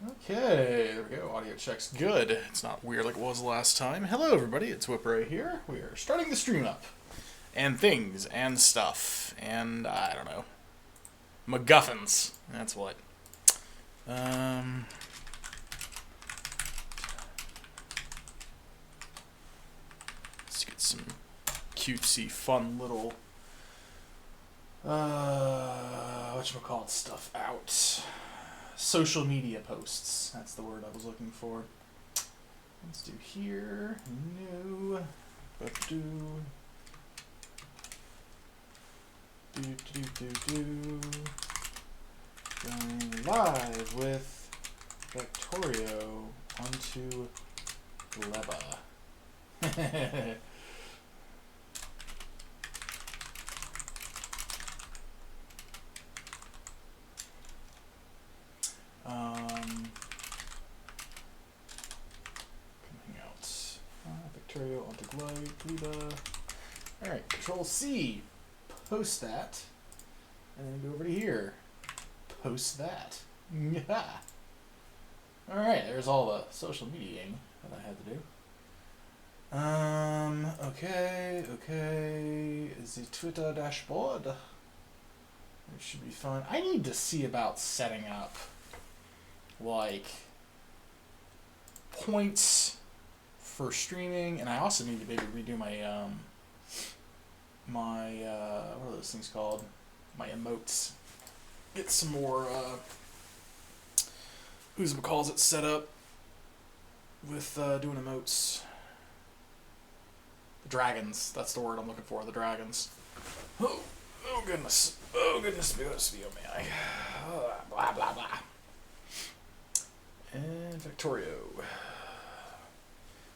Okay, there we go. Audio check's good. It's not weird like it was last time. Hello, everybody. It's Whipper here. We are starting the stream up. And things, and stuff, and I don't know. MacGuffins. That's what. Let's get some cutesy, fun little, whatchamacallit stuff out. Social media posts. That's the word I was looking for. Let's do here. New. Do. Going live with Factorio onto Gleba. Coming out. Factorio onto Gleba. Alright, Control C. Post that. And then go over to here. Post that. Alright, there's all the social mediaing that I had to do. Okay. Is the Twitter dashboard? It should be fun. I need to see about setting up, like, points for streaming, and I also need to maybe redo my, what are those things called? My emotes. Get some more, who's-it-calls-it set up with, doing emotes. The dragons. That's the word I'm looking for, the dragons. Oh goodness. Oh goodness me, oh man. Blah, blah, blah. And Factorio.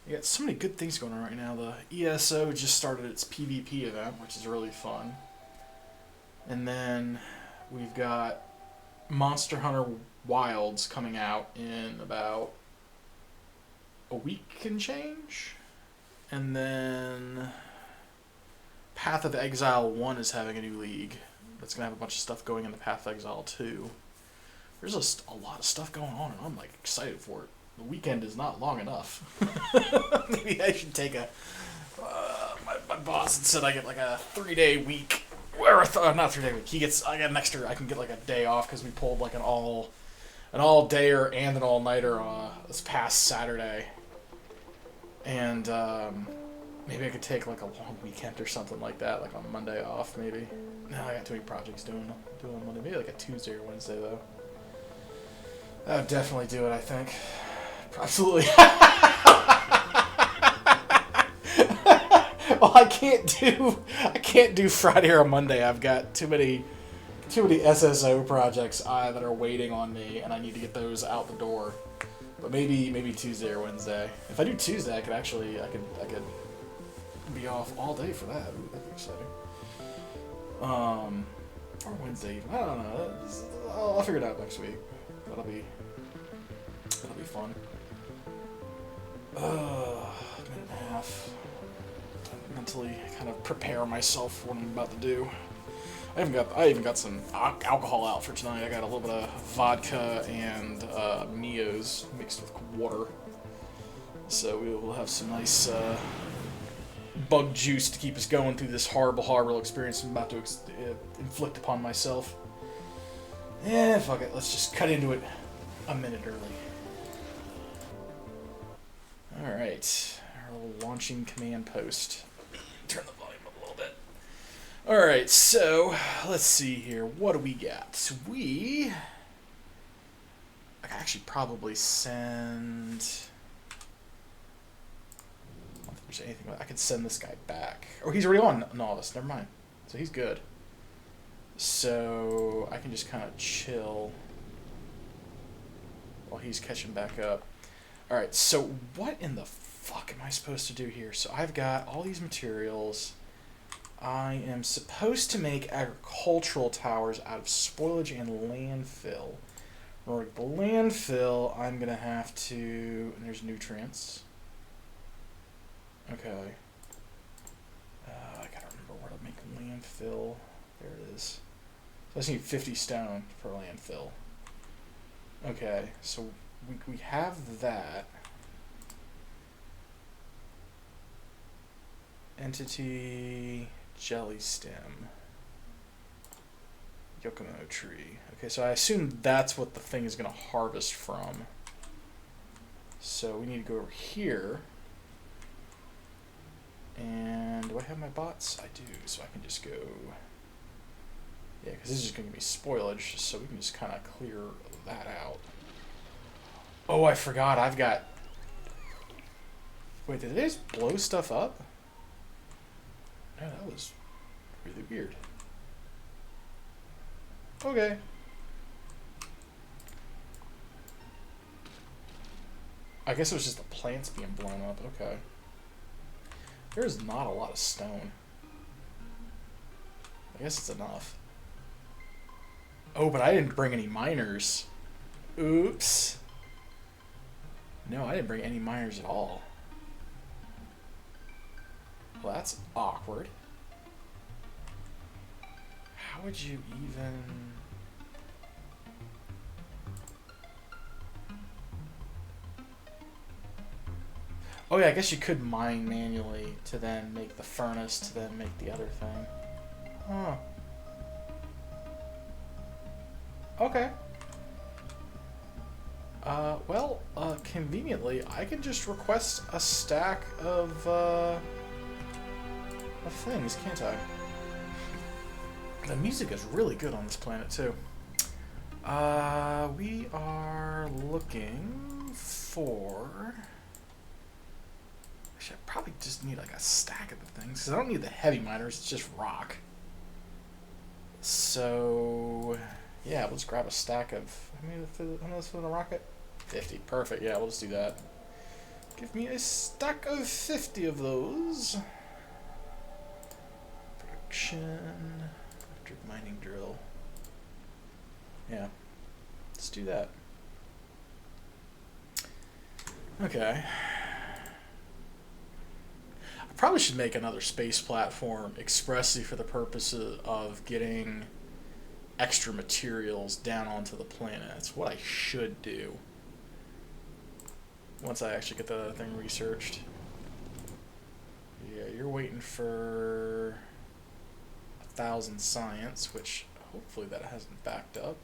We got so many good things going on right now. The ESO just started its PvP event, which is really fun. And then we've got Monster Hunter Wilds coming out in about a week and change. And then Path of Exile 1 is having a new league. That's going to have a bunch of stuff going into Path of Exile 2. There's a lot of stuff going on, and I'm like excited for it. The weekend is not long enough. Maybe I should take a... my boss had said I get like a 3-day week. Or not 3-day week. I get an extra... I can get like a day off because we pulled like an all-dayer and an all-nighter this past Saturday. And maybe I could take like a long weekend or something like that, like on Monday off maybe. No, I got too many projects doing on Monday. Maybe like a Tuesday or Wednesday though. That would definitely do it, I think. Absolutely. Well, I can't do Friday or Monday. I've got too many SSO projects that are waiting on me, and I need to get those out the door. But maybe Tuesday or Wednesday. If I do Tuesday, I could be off all day for that. Ooh, that'd be exciting. Or Wednesday even. I don't know. I'll figure it out next week. That'll be fun. Minute and a half. Mentally kind of prepare myself for what I'm about to do. I even got some alcohol out for tonight. I got a little bit of vodka and Mio's mixed with water. So we will have some nice bug juice to keep us going through this horrible experience I'm about to inflict upon myself. Yeah, fuck it. Let's just cut into it a minute early. Alright. Our little launching command post. Turn the volume up a little bit. Alright, so let's see here. What do we got? I could actually probably send... I don't think there's anything... I could send this guy back. Oh, he's already on Novice. Never mind. So he's good. So I can just kind of chill while he's catching back up. Alright, so what in the fuck am I supposed to do here? So I've got all these materials. I am supposed to make agricultural towers out of spoilage and landfill. In order to get the landfill, I'm going to have to... And there's nutrients. Okay. I gotta remember where to make landfill. There it is. So I just need 50 stone for landfill. Okay, so we have that. Entity jelly stem. Yokomo tree. Okay, so I assume that's what the thing is going to harvest from. So we need to go over here. And do I have my bots? I do, so I can just go... Yeah, because this is just going to give me spoilage, so we can just kind of clear that out. Oh, I forgot, I've got... Wait, did they just blow stuff up? No, that was really weird. Okay. I guess it was just the plants being blown up. Okay. There's not a lot of stone. I guess it's enough. Oh, but I didn't bring any miners. Oops. No, I didn't bring any miners at all. Well, that's awkward. How would you even... Oh yeah, I guess you could mine manually to then make the furnace to then make the other thing. Huh. Okay. Well, conveniently, I can just request a stack of things, can't I? The music is really good on this planet, too. We are looking for... Actually, I probably just need like a stack of the things, because I don't need the heavy miners, it's just rock. So, yeah, we'll just grab a stack of... How many is for the rocket? 50. Perfect, yeah, we'll just do that. Give me a stack of 50 of those. Production... Electric mining drill. Yeah. Let's do that. Okay. I probably should make another space platform expressly for the purpose of getting extra materials down onto the planet. That's what I should do. Once I actually get the other thing researched. Yeah, you're waiting for 1,000 science, which hopefully that hasn't backed up.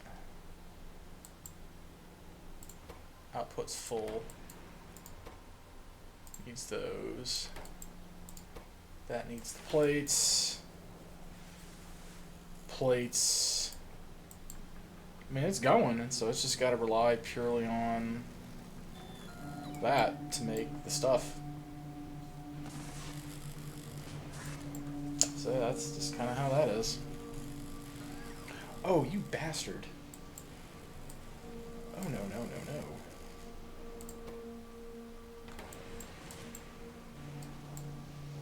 Output's full. Needs those. That needs the plates. Plates. I mean, it's going, and so it's just got to rely purely on that to make the stuff. So that's just kind of how that is. Oh, you bastard. Oh, no, no, no, no.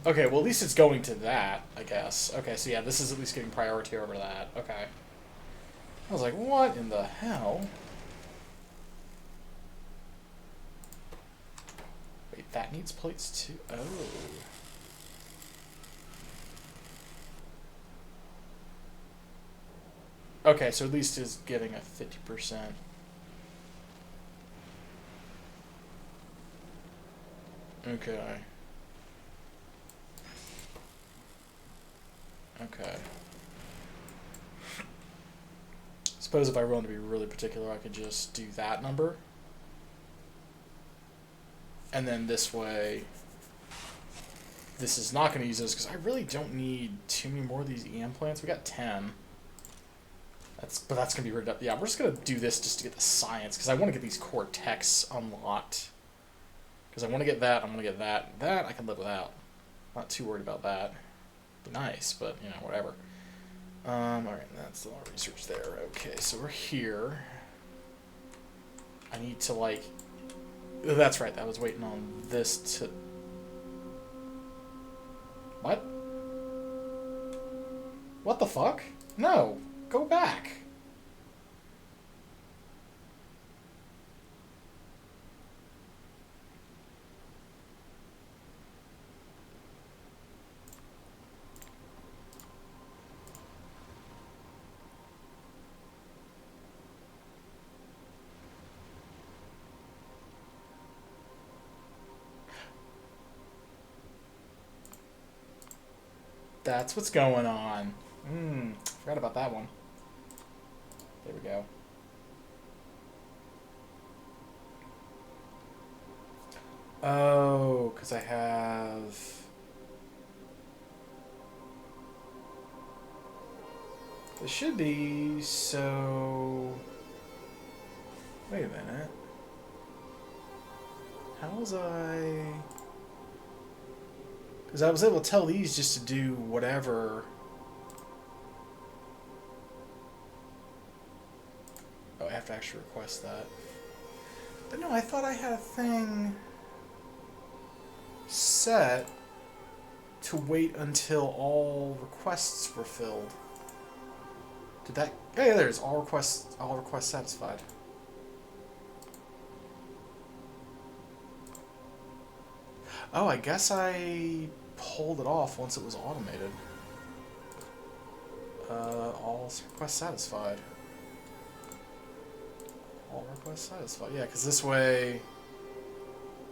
Okay, well, at least it's going to that, I guess. Okay, so yeah, this is at least getting priority over that. Okay. I was like, what in the hell? Wait, that needs plates too? Oh. Okay, so at least it's giving a 50%. Okay. Okay. Suppose if I wanted to be really particular, I could just do that number. And then this way, this is not going to use those, because I really don't need too many more of these EM plants. We got 10. But that's going to be rigged up. Yeah, we're just going to do this just to get the science, because I want to get these core techs unlocked. Because I want to get that, I'm going to get that. That I can live without. Not too worried about that. Be nice, but, you know, whatever. Alright, that's a lot of research there. Okay, so we're here. I need to, like... Oh, that's right, I was waiting on this to... What? What the fuck? No! Go back! That's what's going on. Forgot about that one. There we go. Oh, because I have... It should be, so... Wait a minute. How was I... Because I was able to tell these just to do whatever... Oh, I have to actually request that. But no, I thought I had a thing set to wait until all requests were filled. Did that... Oh, yeah, there's all requests satisfied. Oh, I guess I pulled it off once it was automated. All requests satisfied. All requests satisfied. Yeah, because this way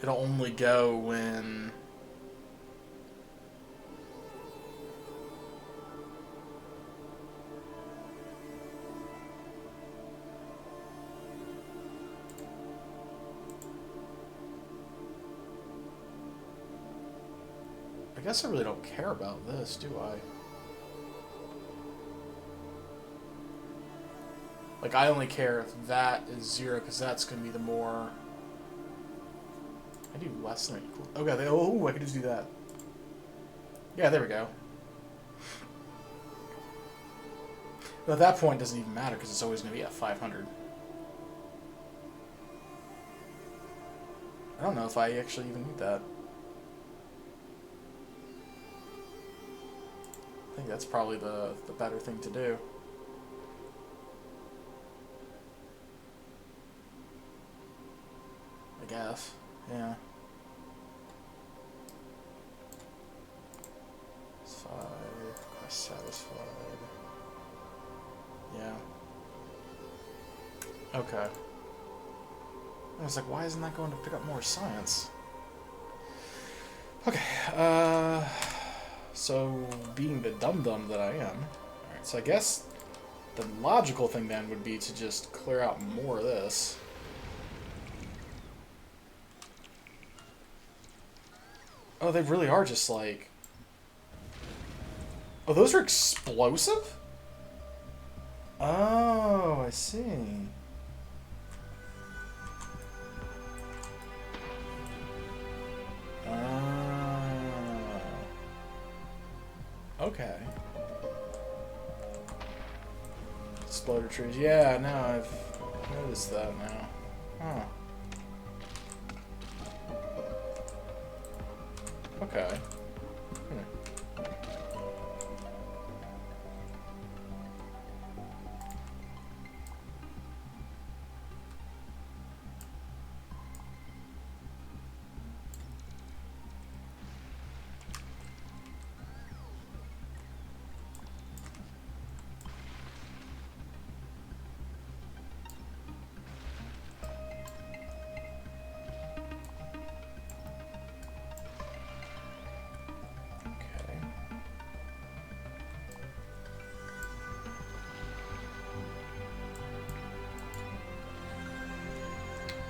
it'll only go when... I guess I really don't care about this, do I? Like, I only care if that is 0, because that's going to be the more... I do less than equal. Okay, oh, I could just do that. Yeah, there we go. But at that point, it doesn't even matter, because it's always going to be at 500. I don't know if I actually even need that. I think that's probably the better thing to do. I guess. Yeah. Satisfied. Yeah. Okay. I was like, why isn't that going to pick up more science? Okay. So, being the dum-dum that I am... Alright, so I guess the logical thing then would be to just clear out more of this. Oh, they really are just like... Oh, those are explosive? Oh, I see. Okay. Exploder trees. Yeah, no, I've noticed that now. Huh. Okay.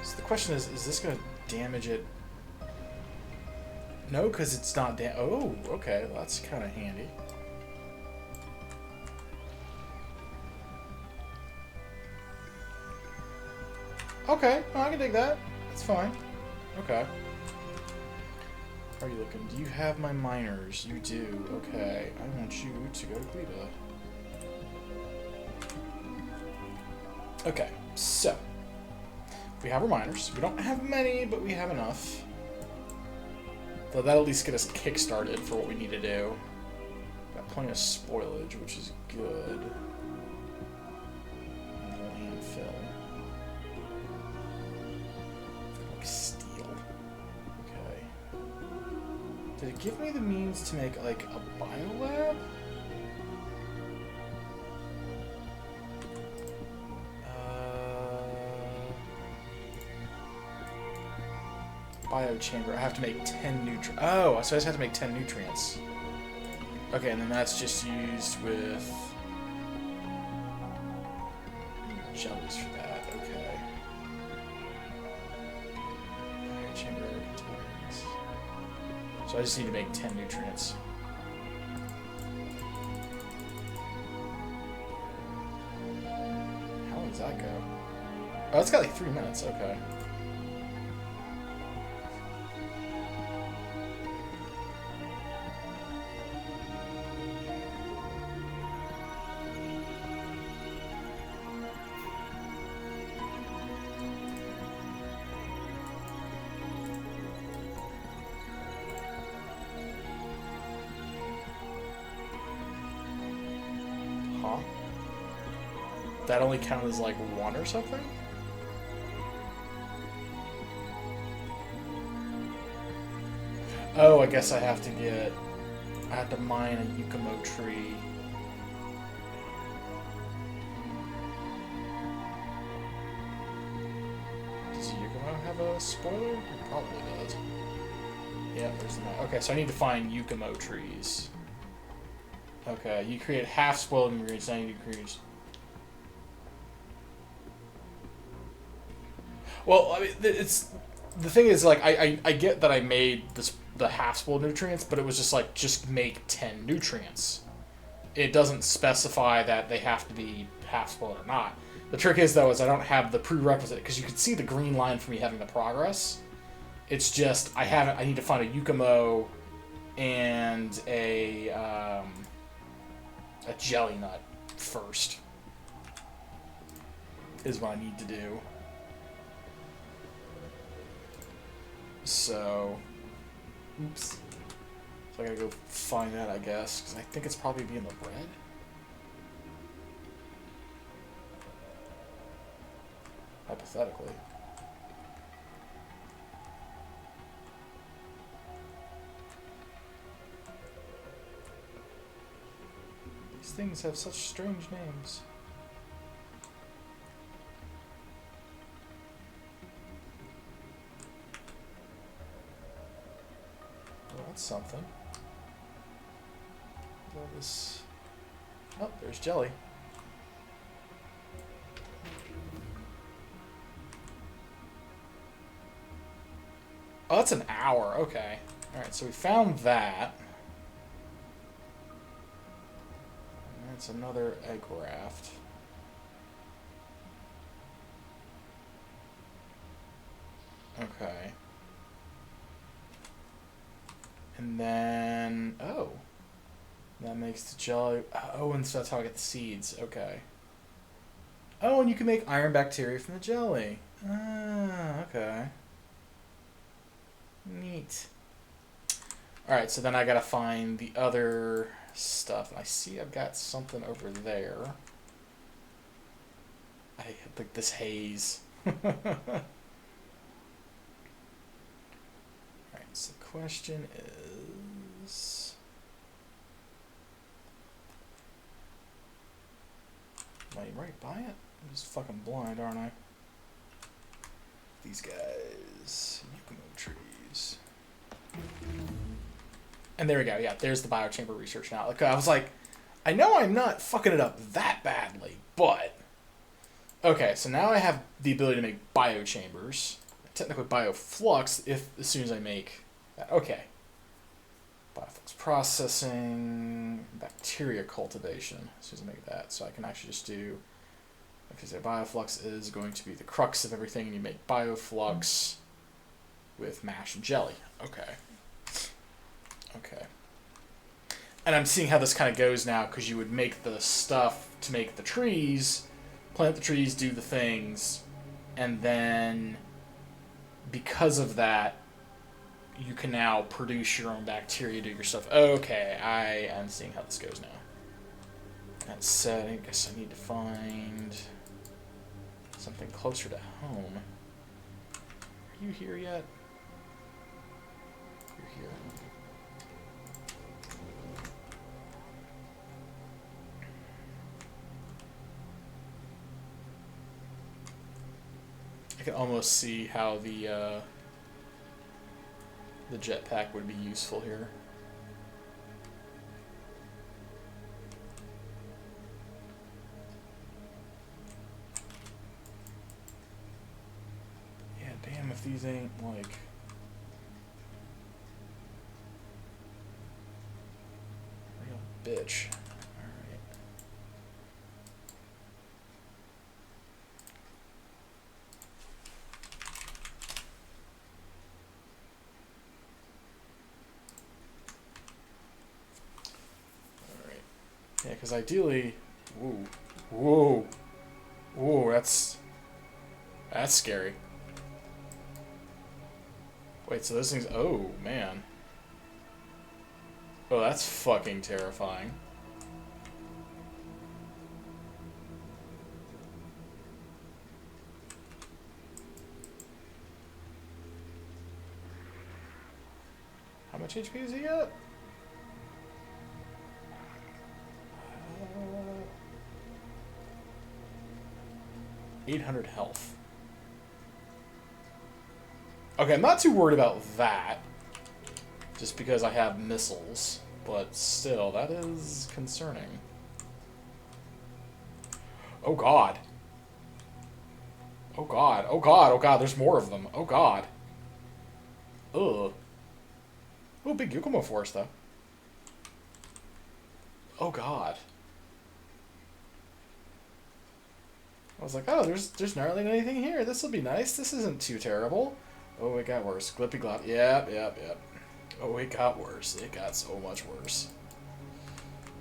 So the question is this going to damage it? No, because it's not oh, okay, well, that's kind of handy. Okay, well, I can dig that. That's fine. Okay. How are you looking? Do you have my miners? You do. Okay. I want you to go to Gleba. Okay, so we have our miners. We don't have many, but we have enough. So that'll at least get us kick-started for what we need to do. Got plenty of spoilage, which is good. Landfill. Like steel. Okay. Did it give me the means to make, like, a biolab? Biochamber. I have to make 10 nutrients. Oh, so I just have to make 10 nutrients. Okay, and then that's just used with jellies for that. Okay. Chamber contains. So I just need to make 10 nutrients. How long does that go? Oh, it's got like 3 minutes. Okay. Huh? That only counted as like 1 or something? Oh, I guess I have to mine a Yucamo tree. Does a Yucamo have a spoiler? It probably does. Yeah, there's that. Okay, so I need to find Yucamo trees. Okay, you create half spoiled ingredients, now you need to create... Well, I mean, it's... The thing is, like, I get that I made the half-spoiled nutrients, but it was just like, just make 10 nutrients. It doesn't specify that they have to be half-spoiled or not. The trick is, though, is I don't have the prerequisite, because you can see the green line for me having the progress. It's just, I need to find a Yucamo and a jelly nut first. Is what I need to do. So, oops. So I gotta go find that, I guess, because I think it's probably in the bread. Hypothetically. These things have such strange names. Well, that's something. All this... Oh, there's jelly. Oh, that's an hour. Okay. Alright, so we found that. And that's another egg raft. Okay. And then... Oh. That makes the jelly... Oh, and so that's how I get the seeds. Okay. Oh, and you can make iron bacteria from the jelly. Ah, okay. Neat. Alright, so then I gotta find the other stuff. I see I've got something over there. I like this haze. Alright, so the question is... Am I right by it? I'm just fucking blind, aren't I? These guys. Yucamo trees. And there we go. Yeah, there's the biochamber research now. Like, I was like, I know I'm not fucking it up that badly, but... Okay, so now I have the ability to make biochambers. Technically bioflux as soon as I make that. Okay. Bioflux processing, bacteria cultivation as soon as I make that. So I can actually just do... Because bioflux is going to be the crux of everything, and you make bioflux with mash and jelly. Okay. Okay. And I'm seeing how this kind of goes now, because you would make the stuff to make the trees, plant the trees, do the things, and then because of that, you can now produce your own bacteria, do your stuff. Okay, I am seeing how this goes now. That said, I guess I need to find something closer to home. Are you here yet? You're here. I can almost see how the jetpack would be useful here. Damn if these ain't, like... real bitch. Alright. Alright. Yeah, because ideally... Whoa. Whoa. Whoa, that's scary. Wait, so those things... Oh, man. Oh, that's fucking terrifying. How much HP does he got? 800 health. Okay, I'm not too worried about that. Just because I have missiles. But still, that is concerning. Oh god. Oh god. Oh god. Oh god, there's more of them. Oh god. Ugh. Oh, big Yukumo force, though. Oh god. I was like, oh, there's hardly anything here. This will be nice. This isn't too terrible. Oh, it got worse. Glippy glop. Yep. Oh, it got worse. It got so much worse.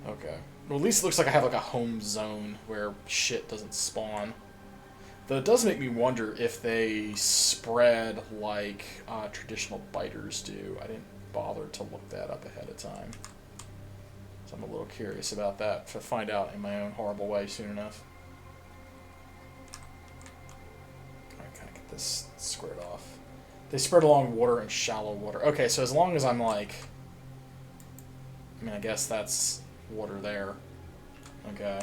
Okay. Well, at least it looks like I have like a home zone where shit doesn't spawn. Though it does make me wonder if they spread like traditional biters do. I didn't bother to look that up ahead of time. So I'm a little curious about that to find out in my own horrible way soon enough. This squared off. They spread along water and shallow water. Okay, so as long as I'm like... I mean, I guess that's water there. Okay.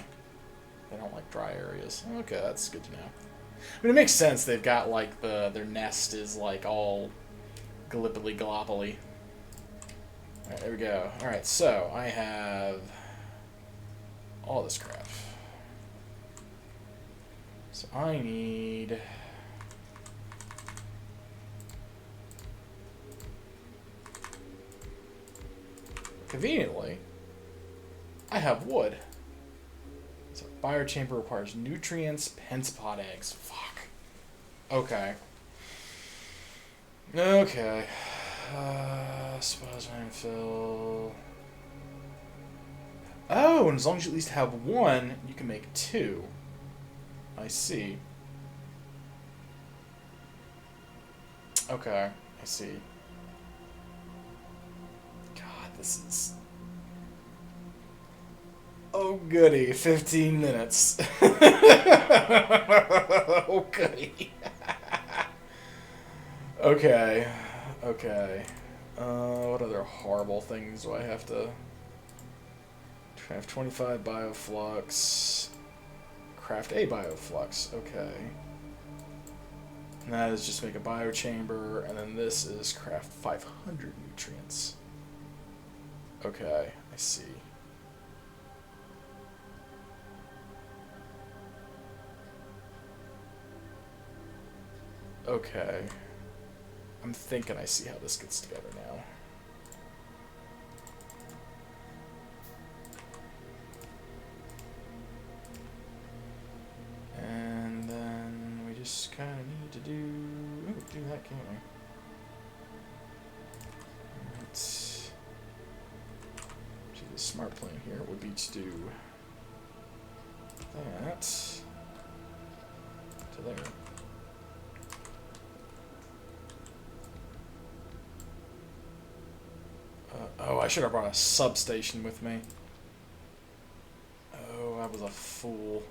They don't like dry areas. Okay, that's good to know. I mean, it makes sense. They've got, like, their nest is, like, all glippily gloppily. Alright, there we go. Alright, so I have all this crap. So I need... Conveniently, I have wood. So biochamber requires nutrients, pentapod eggs. Fuck. Okay. Okay. Suppose I fill. Oh, and as long as you at least have one, you can make two. I see. Okay, I see. This is... Oh, goody. 15 minutes. Oh, goody. Okay. Okay. What other horrible things do I have to... Craft 25 bioflux. Craft a bioflux. Okay. And that is just make a biochamber, and then this is craft 500 nutrients. Okay, I see. Okay. I'm thinking I see how this gets together now. And then we just kind of need to do... Ooh, do that, can't we? Alright. The smart plan here would be to do that to there. Oh, I should have brought a substation with me. Oh, I was a fool.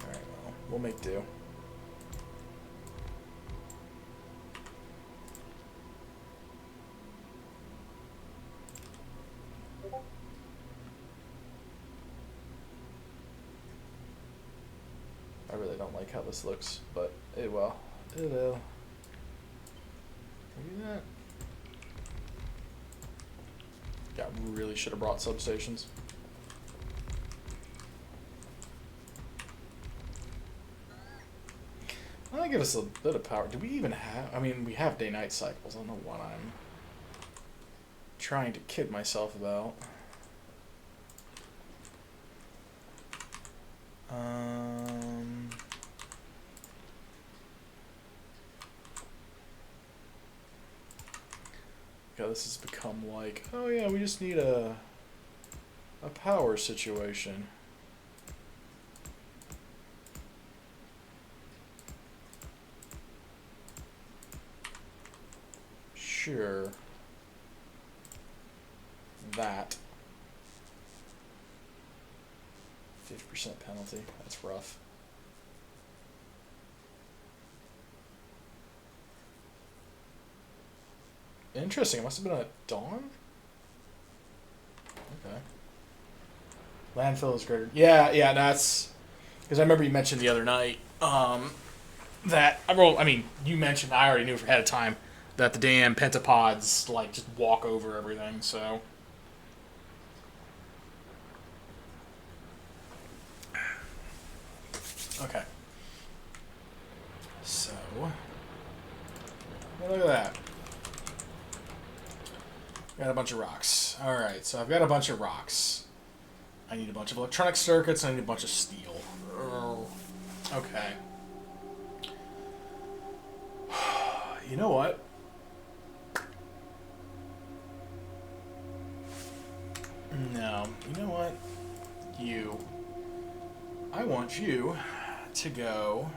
Alright, well, we'll make do. I really don't like how this looks, but it will. It will. Can we do that? Yeah, really should have brought substations. Well, that give us a bit of power. Do we even have... I mean, we have day-night cycles. I don't know what I'm trying to kid myself about. God, this has become like, oh yeah, we just need a power situation. Sure. That. 50% penalty. That's rough. Interesting. It must have been at dawn? Okay. Landfill is greater. Yeah, that's... Because I remember you mentioned the other night that... Well, I mean, you mentioned, I already knew ahead of time, that the damn pentapods, like, just walk over everything, so... Okay. So... Look at that. Got a bunch of rocks. Alright, so I've got a bunch of rocks. I need a bunch of electronic circuits, and I need a bunch of steel. Okay. You know what? No. You know what? You. I want you to go...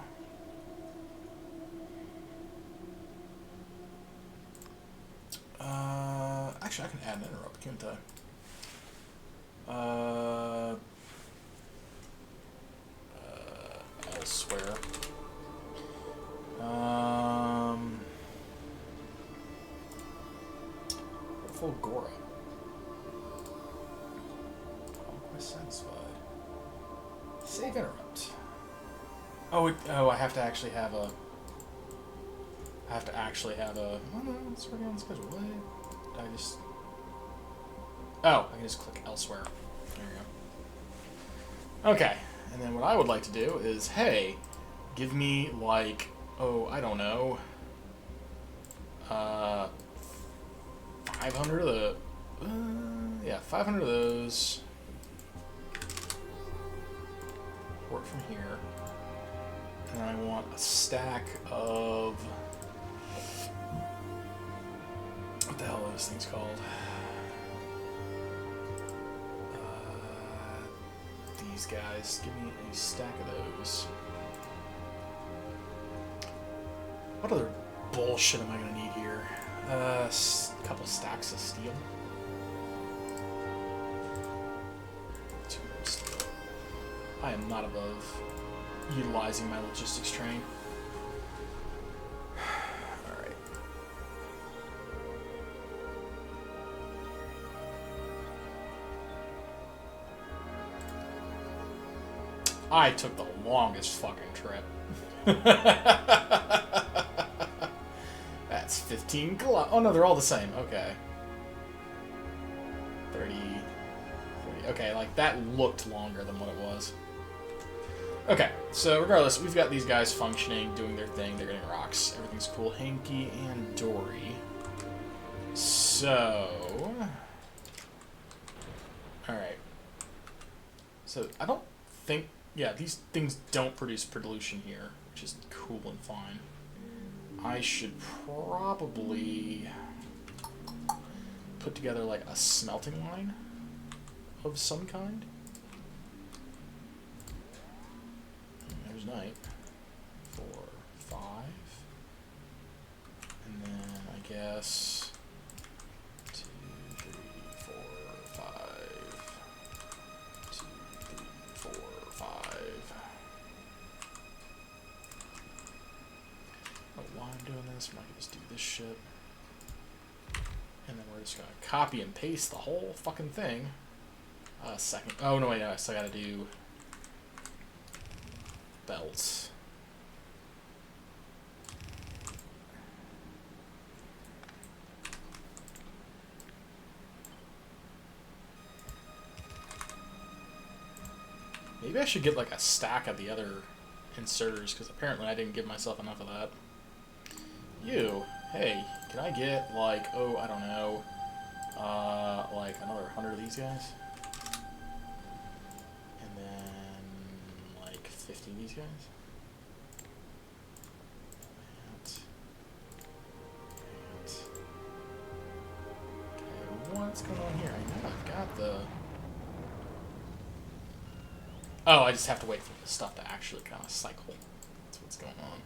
Actually, I can add an interrupt, can't I? Elsewhere. Full Gora. Conquest satisfied. Save interrupt. Oh, I have to actually have a... Oh no, it's already on the schedule. What? I just... Oh, I can just click elsewhere. There you go. Okay, and then what I would like to do is, hey, give me, like, oh, I don't know, 500 of the... yeah, 500 of those. Work from here. And I want a stack of... What the hell are those things called? These guys. Give me a stack of those. What other bullshit am I going to need here? A couple stacks of steel. 2 steel. I am not above utilizing my logistics train. Alright. I took the longest fucking trip. That's 15 kilometers. Oh no, they're all the same. Okay. 30. Okay, like that looked longer than what it was. Okay, so regardless, we've got these guys functioning, doing their thing. They're getting rocks. Everything's cool. Hanky and Dory. So... Alright. So, I don't think... Yeah, these things don't produce pollution here, which is cool and fine. I should probably put together, like, a smelting line of some kind. There's night. 4, 5. And then, I guess... 2, 3, 4, 5. 2, 3, 4, 5. Oh, while I'm doing this, I might just do this shit. And then we're just gonna copy and paste the whole fucking thing. Second. Oh, no, wait, no, I still gotta do belts. Maybe I should get like a stack of the other inserters, because apparently I didn't give myself enough of that. You, hey, can I get, like, oh, I don't know, like another 100 of these guys? And then, like, 50 of these guys? Okay, what's going on here? I know I've got the... Oh, I just have to wait for the stuff to actually kind of cycle. That's what's going on.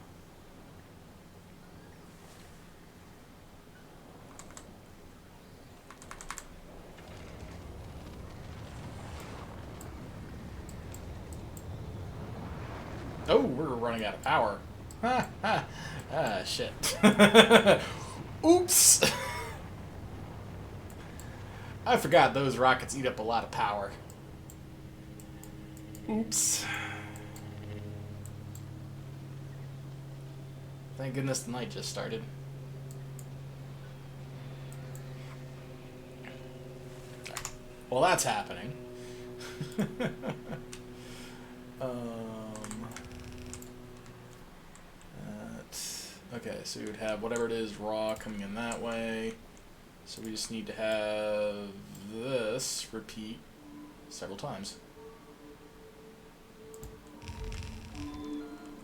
Oh, we're running out of power. Ha ha. Ah, shit. Oops. I forgot those rockets eat up a lot of power. Oops. Thank goodness the night just started. Well, that's happening. Okay, so we would have whatever it is raw coming in that way. So we just need to have this repeat several times.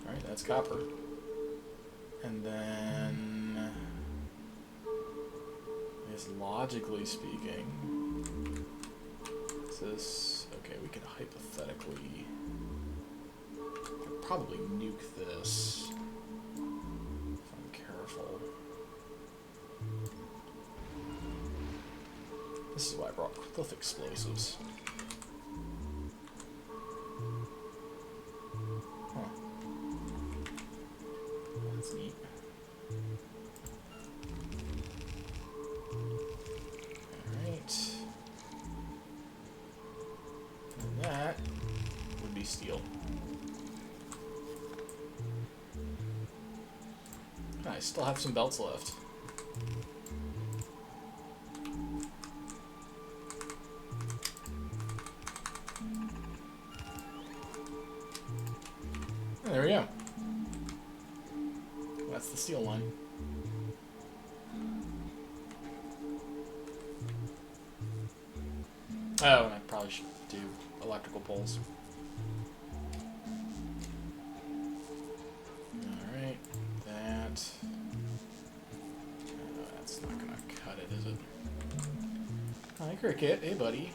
Alright, that's copper. And then, I guess logically speaking, is this, okay, we can hypothetically, could probably nuke this. This is why I brought cliff explosives. Huh. That's neat. Alright. And that would be steel. I still have some belts left. There we go. That's the steel line. Oh, and I probably should do electrical poles. Alright, that. Oh, that's not gonna cut it, is it? Hi, Cricket. Hey, buddy.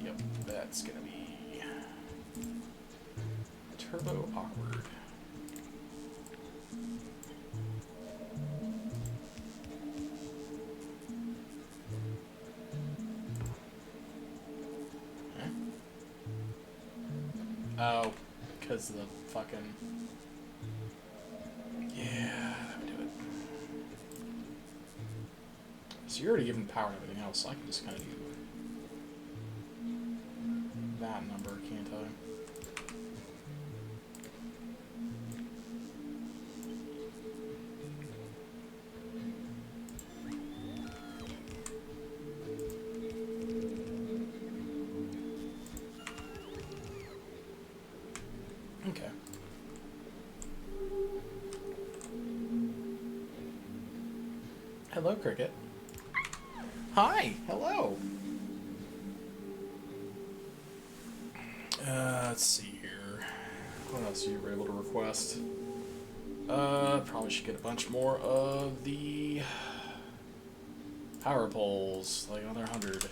Yep, that's gonna be turbo awkward. Huh? Oh, because of the fucking... Yeah, that would do it. So you're already giving power to everything else, so I can just kind of do that number, can't I? Okay. Hello, Cricket. Hi, hello. Let's see here. What else you were able to request? Probably should get a bunch more of the power poles, like another 100.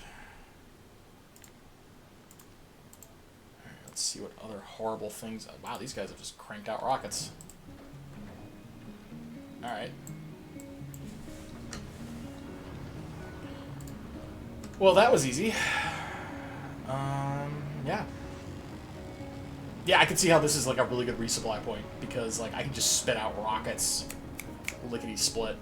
Let's see what other horrible things... Wow, these guys have just cranked out rockets. Alright. Well, that was easy. Yeah. Yeah, I can see how this is like a really good resupply point, because like I can just spit out rockets lickety-split.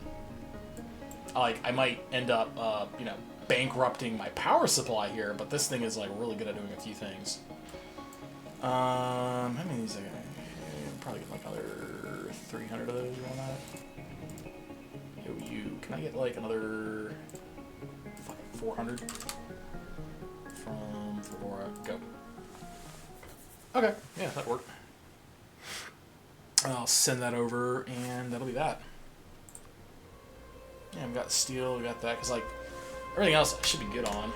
Like, I might end up, you know, bankrupting my power supply here, but this thing is like really good at doing a few things. How many of these? Probably get like another 300 of those on that. Yo, you. Can I get like another 400 from Flora? Go. Okay, yeah, that worked. I'll send that over, and that'll be that. Yeah, we got steel, we got that, because, like, everything else I should be good on.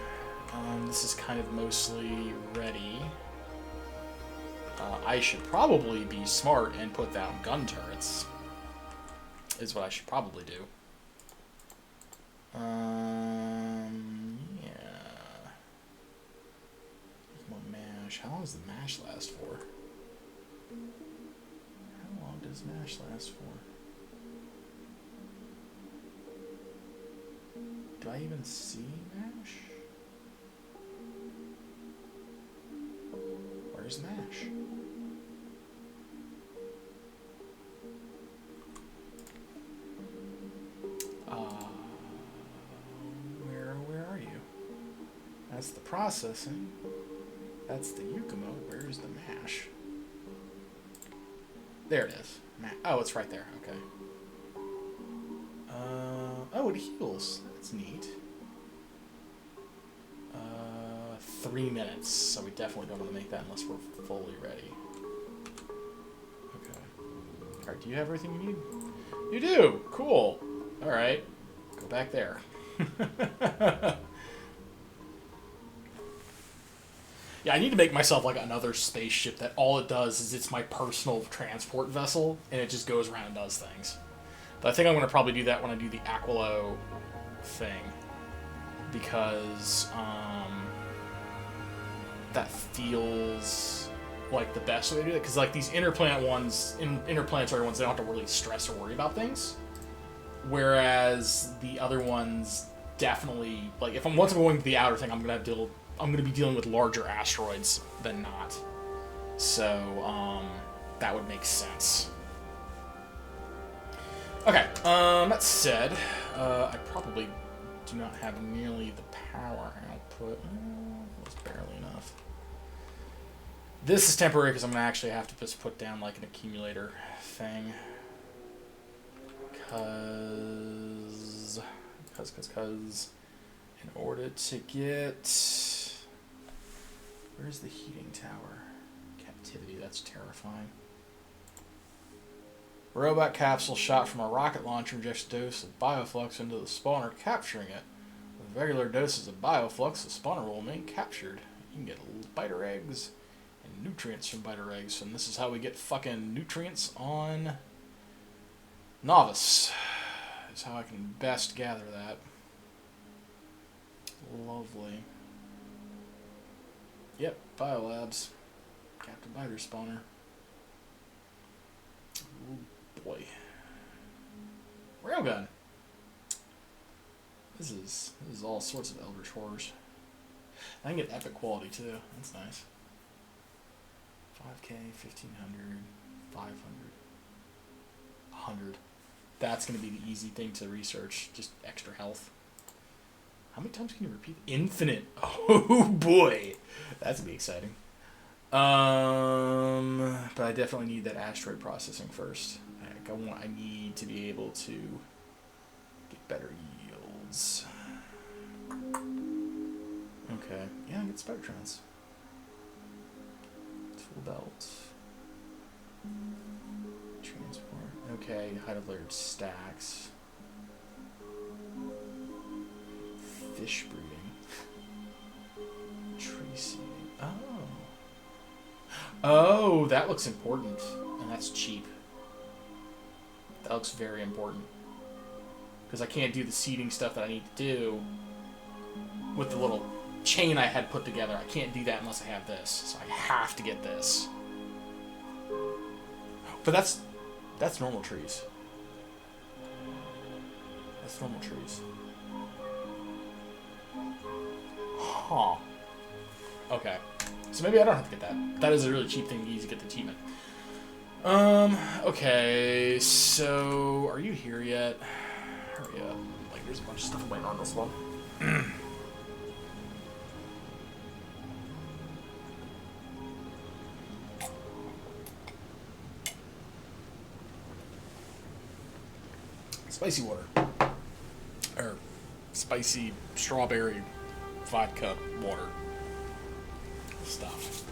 This is kind of mostly ready. I should probably be smart and put down gun turrets. Is what I should probably do. Yeah. More mash. How long does the mash last for? How long does mash last for? Do I even see mash? Where's mash? Where are you? That's the processing. That's the Yukumo. Where's the mash? There it is. Oh, it's right there. Okay. Oh, it heals. That's neat. 3 minutes, so we definitely don't want to make that unless we're fully ready. Okay. Alright, do you have everything you need? You do! Cool! Alright. Go back there. Yeah, I need to make myself like another spaceship that all it does is it's my personal transport vessel, and it just goes around and does things. But I think I'm going to probably do that when I do the Aquilo thing. Because, that feels like the best way to do it. Because, like, these interplanetary ones, they don't have to really stress or worry about things. Whereas the other ones definitely, like, once I'm going to the outer thing, I'm going to be dealing with larger asteroids than not. So, that would make sense. Okay, that said, I probably do not have nearly the power output. It's barely enough. This is temporary because I'm going to actually have to just put down like an accumulator thing. Because in order to get... Where's the heating tower? Captivity, that's terrifying. Robot capsule shot from a rocket launcher injects a dose of bioflux into the spawner, capturing it. With regular doses of bioflux, the spawner will remain captured. You can get biter eggs and nutrients from biter eggs, and this is how we get fucking nutrients on Novice. Is how I can best gather that. Lovely. Yep, biolabs. Captain Biter spawner. Oh boy. Railgun. This is all sorts of Eldritch horrors. I can get epic quality too. That's nice. 5K, 1500, 500, 100. That's going to be the easy thing to research. Just extra health. How many times can you repeat? Infinite. Oh boy. That's going to be exciting. But I definitely need that asteroid processing first. I need to be able to get better yields. Okay. Yeah, I get Spectrons. Tool belt. Transport. Okay, height of layered stacks. Fish breeding. Tree seeding. Oh, that looks important. And that's cheap. That looks very important. Because I can't do the seeding stuff that I need to do with the little chain I had put together. I can't do that unless I have this. So I have to get this. But that's normal trees. That's normal trees. Huh. Okay. So maybe I don't have to get that. That is a really cheap thing to use to get the achievement. Okay, so are you here yet? Hurry up. Like, there's a bunch of stuff waiting on this one. Spicy water. Or spicy strawberry vodka water stuff.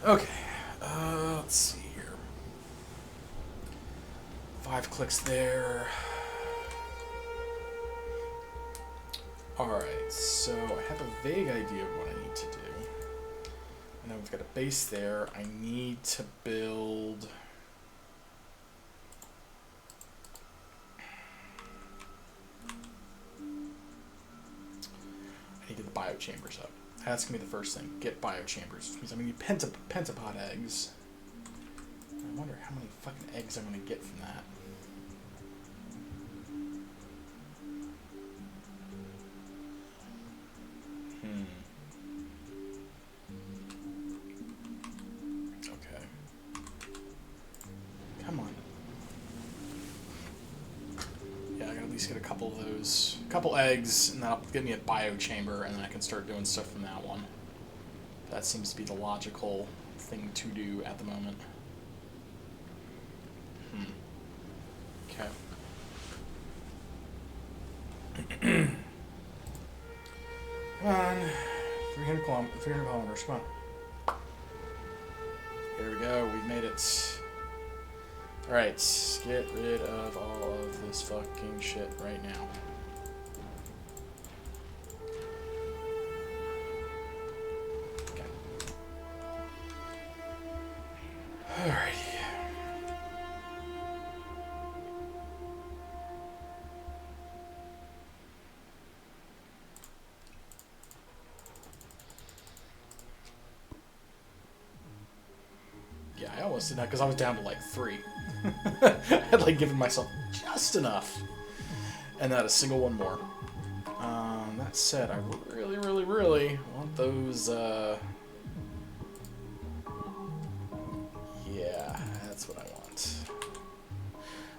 Okay, let's see here. 5 clicks there. Alright, so I have a vague idea of what I need to do. I know we've got a base there. I need to build... I need to get the biochambers up. That's going to be the first thing. Get biochambers, which means I'm going to need pentapod eggs. I wonder how many fucking eggs I'm going to get from that. Okay. Come on. Yeah, I gotta at least get a couple of those. A couple eggs, and that'll give me a biochamber, and then I can start doing stuff from that one. That seems to be the logical thing to do at the moment. Okay. Come on. 300 kilometers, come on. Here we go, we've made it. Alright, get rid of all of this fucking shit right now. Okay. Alrighty. Yeah, I almost did that because I was down to like 3. I had like given myself just enough. And not a single one more. That said, I really, really, really want those, yeah, that's what I want.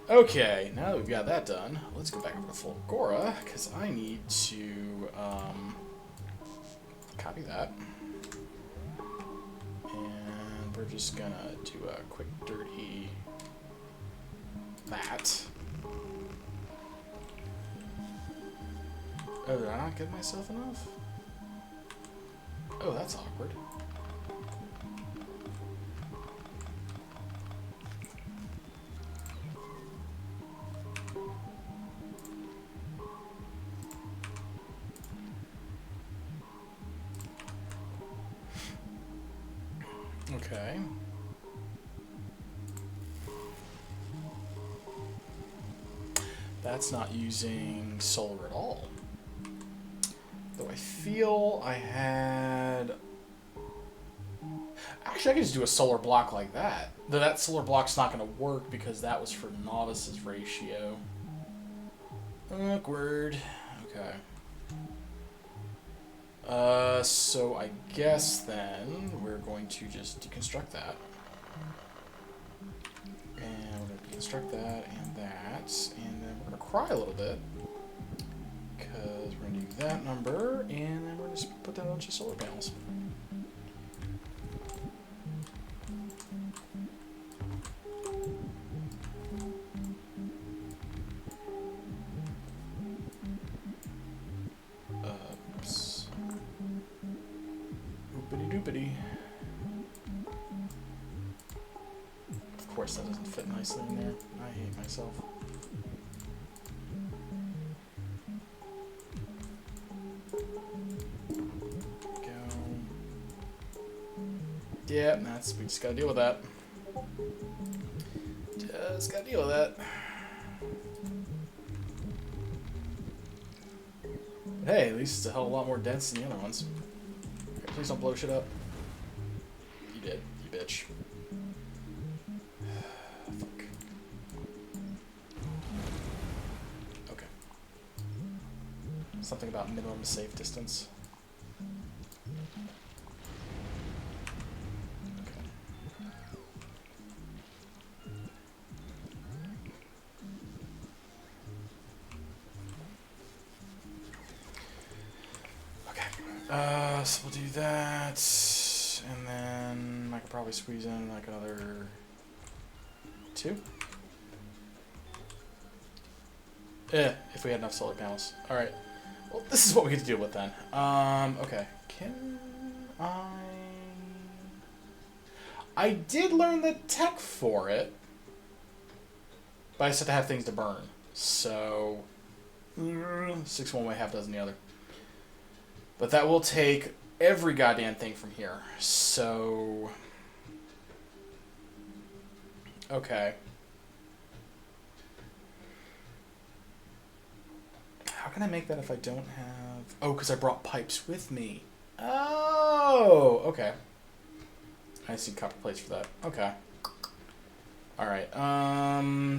Okay, now that we've got that done, let's go back over to Fulgora, because I need to, copy that. And we're just gonna do a quick dirty that. Oh, did I not give myself enough? Oh, that's awkward. Okay. That's not using solar at all. Though I feel I had... Actually, I could just do a solar block like that. Though that solar block's not going to work because that was for novice's ratio. Awkward. Okay. So I guess then we're going to just deconstruct that. And we're going to deconstruct that and that. And then we're going to cry a little bit. Because we're going to do that number. And then we're going to put down a bunch of solar panels. Oops. Oopity doopity. Of course that doesn't fit nicely in there. I hate myself. Yeah, we just gotta deal with that. Just gotta deal with that. But hey, at least it's a hell of a lot more dense than the other ones. Okay, please don't blow shit up. You did, you bitch. Fuck. Okay. Something about minimum safe distance. So we'll do that, and then I could probably squeeze in like another 2. If we had enough solar panels. Alright, well this is what we get to deal with then. Okay, can I did learn the tech for it, but I just have to have things to burn. So 6 one way, half dozen the other. But that will take every goddamn thing from here. So okay. How can I make that if I don't have... Oh, because I brought pipes with me. Oh, okay. I see copper plates for that. Okay. Alright,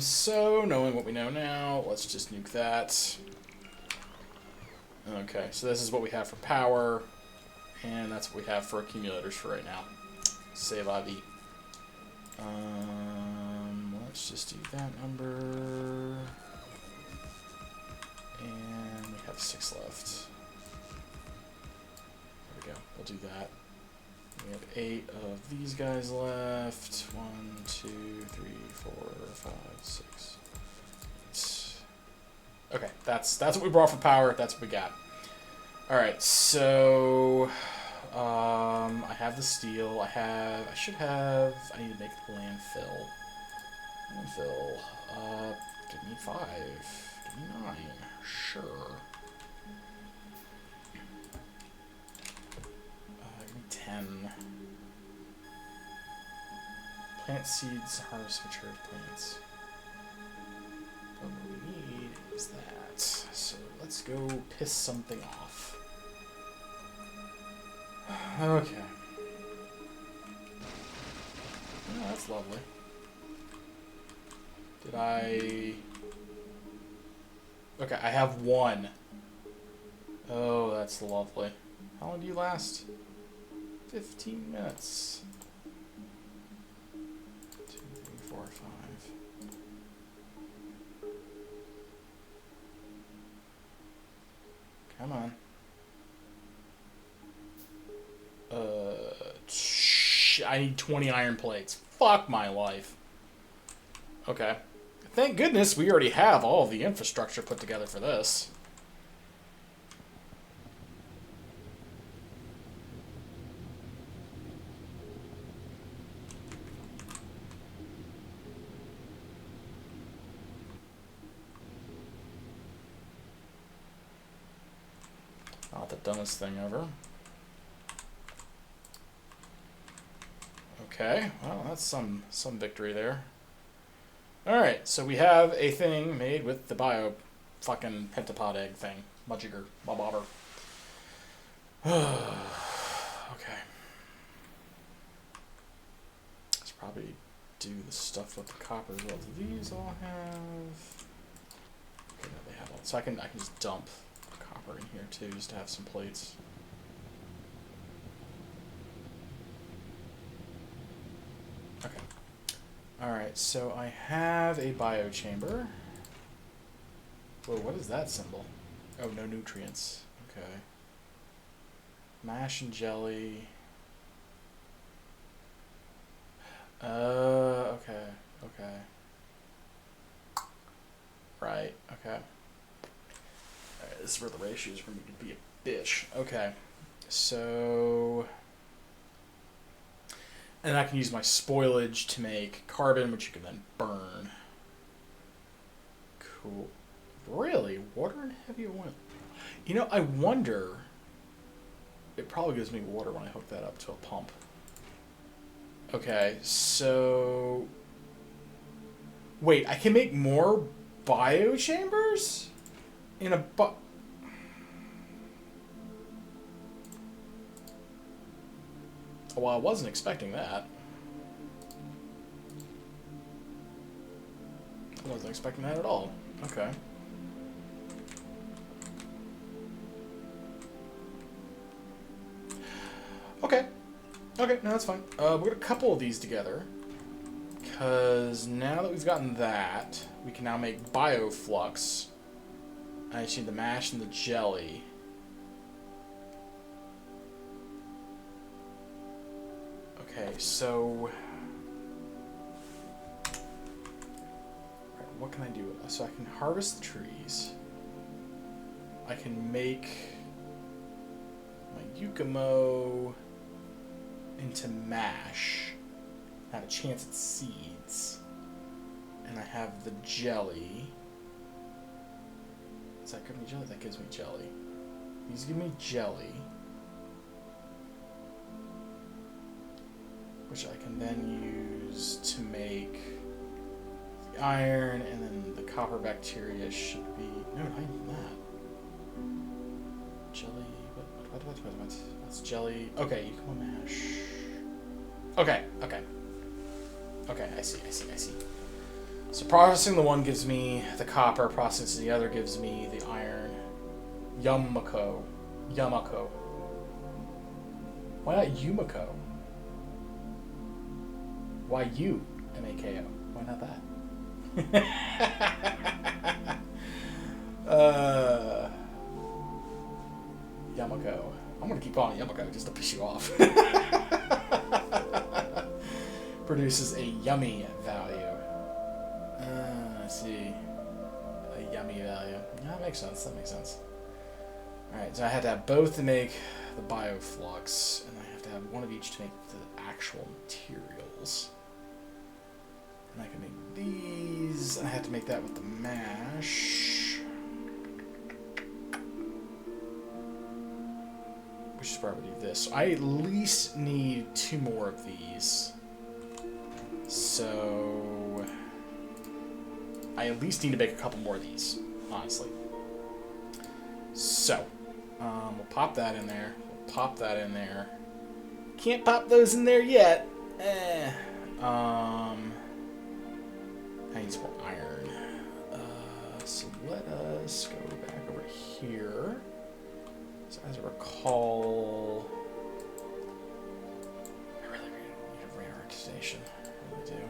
so knowing what we know now, let's just nuke that. Okay, so this is what we have for power, and that's what we have for accumulators for right now. C'est la vie. Let's just do that number. And we have 6 left. There we go. We'll do that. We have 8 of these guys left. 1, 2, 3, 4, 5, 6, 8. Okay, that's what we brought for power. That's what we got. All right, so I have the steel. I should have. I need to make the landfill. Give me 5. Give me 9. Sure. Give me 10. Plant seeds, harvest matured plants. What we need is that. So let's go piss something off. Okay. Oh, that's lovely. Did I... Okay, I have 1. Oh, that's lovely. How long do you last? 15 minutes. 2, 3, 4, 5. Come on. I need 20 iron plates. Fuck my life. Okay. Thank goodness we already have all of the infrastructure put together for this. Not the dumbest thing ever. Okay, well, that's some victory there. Alright, so we have a thing made with the bio fucking pentapod egg thing. Mudjigger, bobber. Okay. Let's probably do the stuff with the copper as well. Do these all have... Okay, no, they have all... So I can just dump copper in here too, just to have some plates. Okay. Alright, so I have a biochamber. Whoa, what is that symbol? Oh, no nutrients. Okay. Mash and jelly. Okay. Okay. Right, okay. Alright, this is where the ratios are going to be a bitch. Okay. So... And I can use my spoilage to make carbon, which you can then burn. Cool. Really? Water and heavy oil? You know, I wonder... It probably gives me water when I hook that up to a pump. Okay, so... Wait, I can make more biochambers? In a Well, I wasn't expecting that. I wasn't expecting that at all. Okay. Okay. Okay, no, that's fine. We're going to couple these together. Because now that we've gotten that, we can now make bioflux. I just need the mash and the jelly. Okay, so... Right, what can I do? So I can harvest the trees. I can make my Yukimo. into mash. I have a chance at seeds. And I have the jelly. Does that give me jelly? That gives me jelly. These give me jelly. Which I can then use to make the iron, and then the copper bacteria should be... No, not even that. Jelly... What? That's jelly. Okay, you can mash. Okay. Okay, I see. So processing the one gives me the copper, processing the other gives me the iron. Yumako. Why not Yumiko? Why you, M-A-K-O? Why not that? Yumiko. I'm gonna keep calling it Yumiko just to piss you off. Produces a yummy value. Let's see. A yummy value. Yeah, that makes sense. Alright, so I had to have both to make the bioflux, and I have to have one of each to make the actual materials. And I can make these, and I have to make that with the mash. We should probably do this. So I at least need 2 more of these. So I at least need to make a couple more of these, honestly. So we'll pop that in there. Can't pop those in there yet. I need some more iron. So let us go back over here. So as I recall, I really need a reorganization. I really do.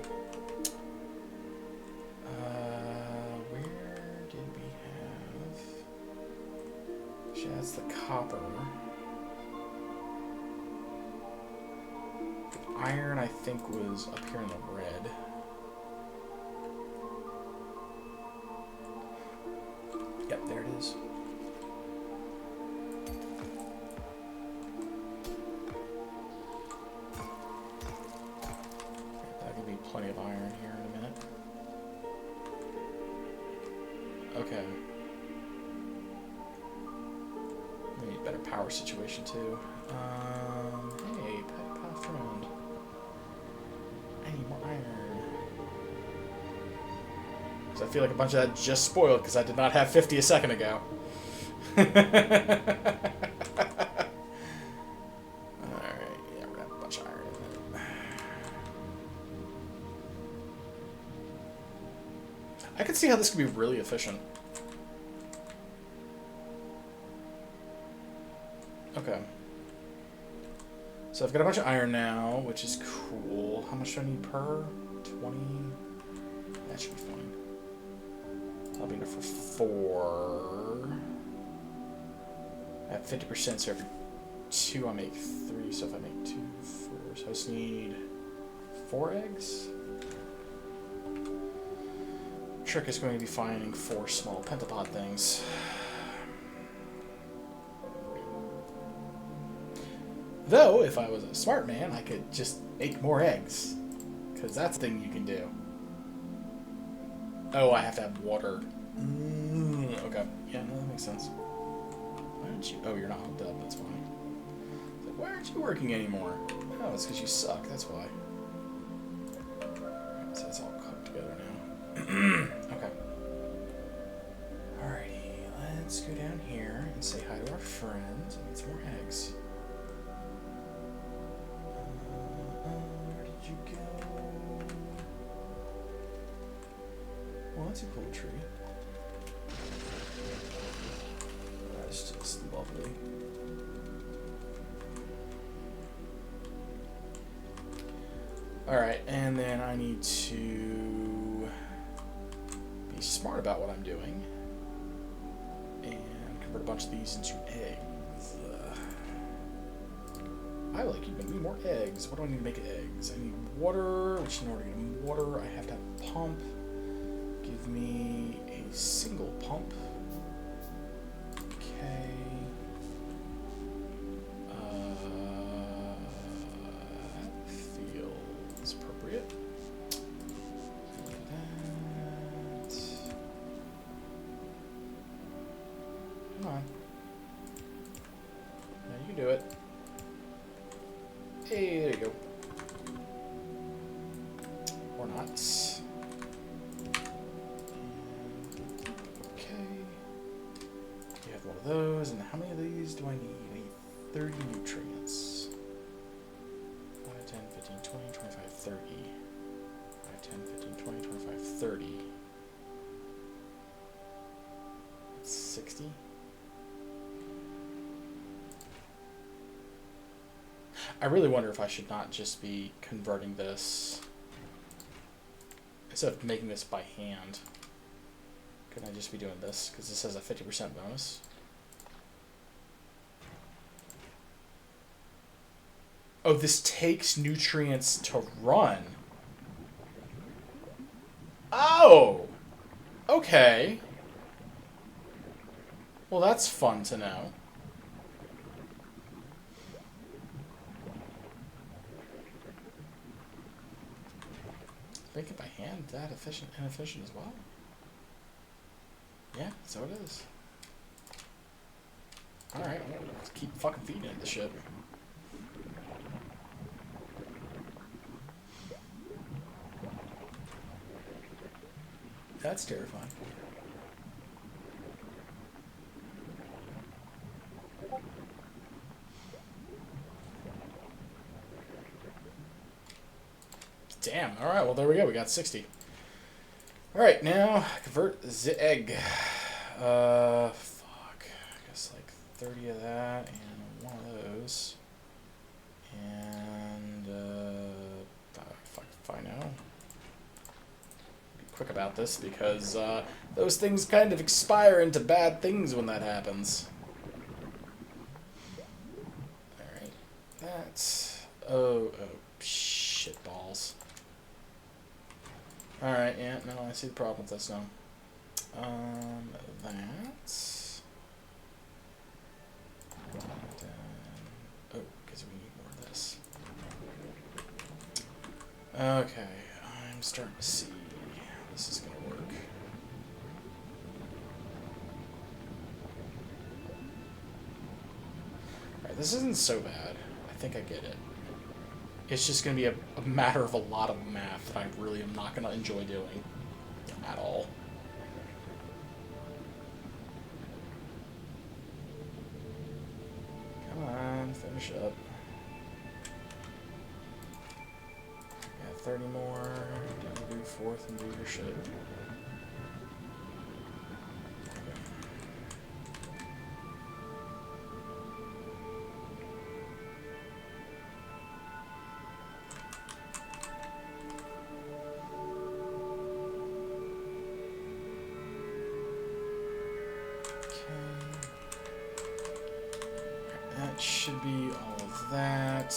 Where did we have? Actually, that's the copper. The iron, I think, was up here in the red. Yep, there it is. That could be plenty of iron here in a minute. Okay. We need a better power situation too. Hey, pet friend. I need more iron. So I feel like a bunch of that just spoiled because I did not have 50 a second ago. Alright, yeah, we're gonna have a bunch of iron in there. I could see how this could be really efficient. Okay. So I've got a bunch of iron now, which is cool. How much do I need per? 20? That should be fine. I'll be enough for 4. I have 50%, so every 2 I make 3. So if I make 2, 4, so I just need 4 eggs. Trick is going to be finding 4 small pentapod things. Though, if I was a smart man, I could just make more eggs. Because that's the thing you can do. Oh, I have to have water. Okay. Yeah, no, that makes sense. Why aren't you... Oh, you're not hooked up. That's fine. Like, why aren't you working anymore? Oh, it's because you suck. That's why. Alright, so it's all cooked together now. Okay. Alrighty. Let's go down here and say hi to our friends and get some more eggs. Where did you go? Well, that's a cool tree. That's just lovely. Alright, and then I need to be smart about what I'm doing and convert a bunch of these into eggs. I like you, but I need more eggs. What do I need to make eggs? I need water, which in order to get water, I have to have a pump. Give me a single pump. Okay. Okay. You have one of those, and how many of these do I need? I need 30 nutrients. 5, 10, 15, 20, 25, 30. 5, 10, 15, 20, 25, 30. That's 60. I really wonder if I should not just be converting this, instead of making this by hand. Couldn't I just be doing this? Because this has a 50% bonus. Oh, this takes nutrients to run. Oh! Okay. Well, that's fun to know. Make it by hand that inefficient as well? Yeah, so it is. Alright, let's keep fucking feeding it the shit. That's terrifying. Damn, alright, well there we go, we got 60. Alright, now convert the egg. Fuck. I guess like 30 of that and one of those. And, fuck if I know. Be quick about this because, those things kind of expire into bad things when that happens. Alright, that's... Oh, shit balls. Alright, yeah, no, I see the problem with this now. That's... Oh, because we need more of this. Okay, I'm starting to see how this is going to work. Alright, this isn't so bad. I think I get it. It's just going to be a matter of a lot of math that I really am not going to enjoy doing at all. Come on, finish up. Yeah, 30 more. Do fourth and do your shit. Should be all of that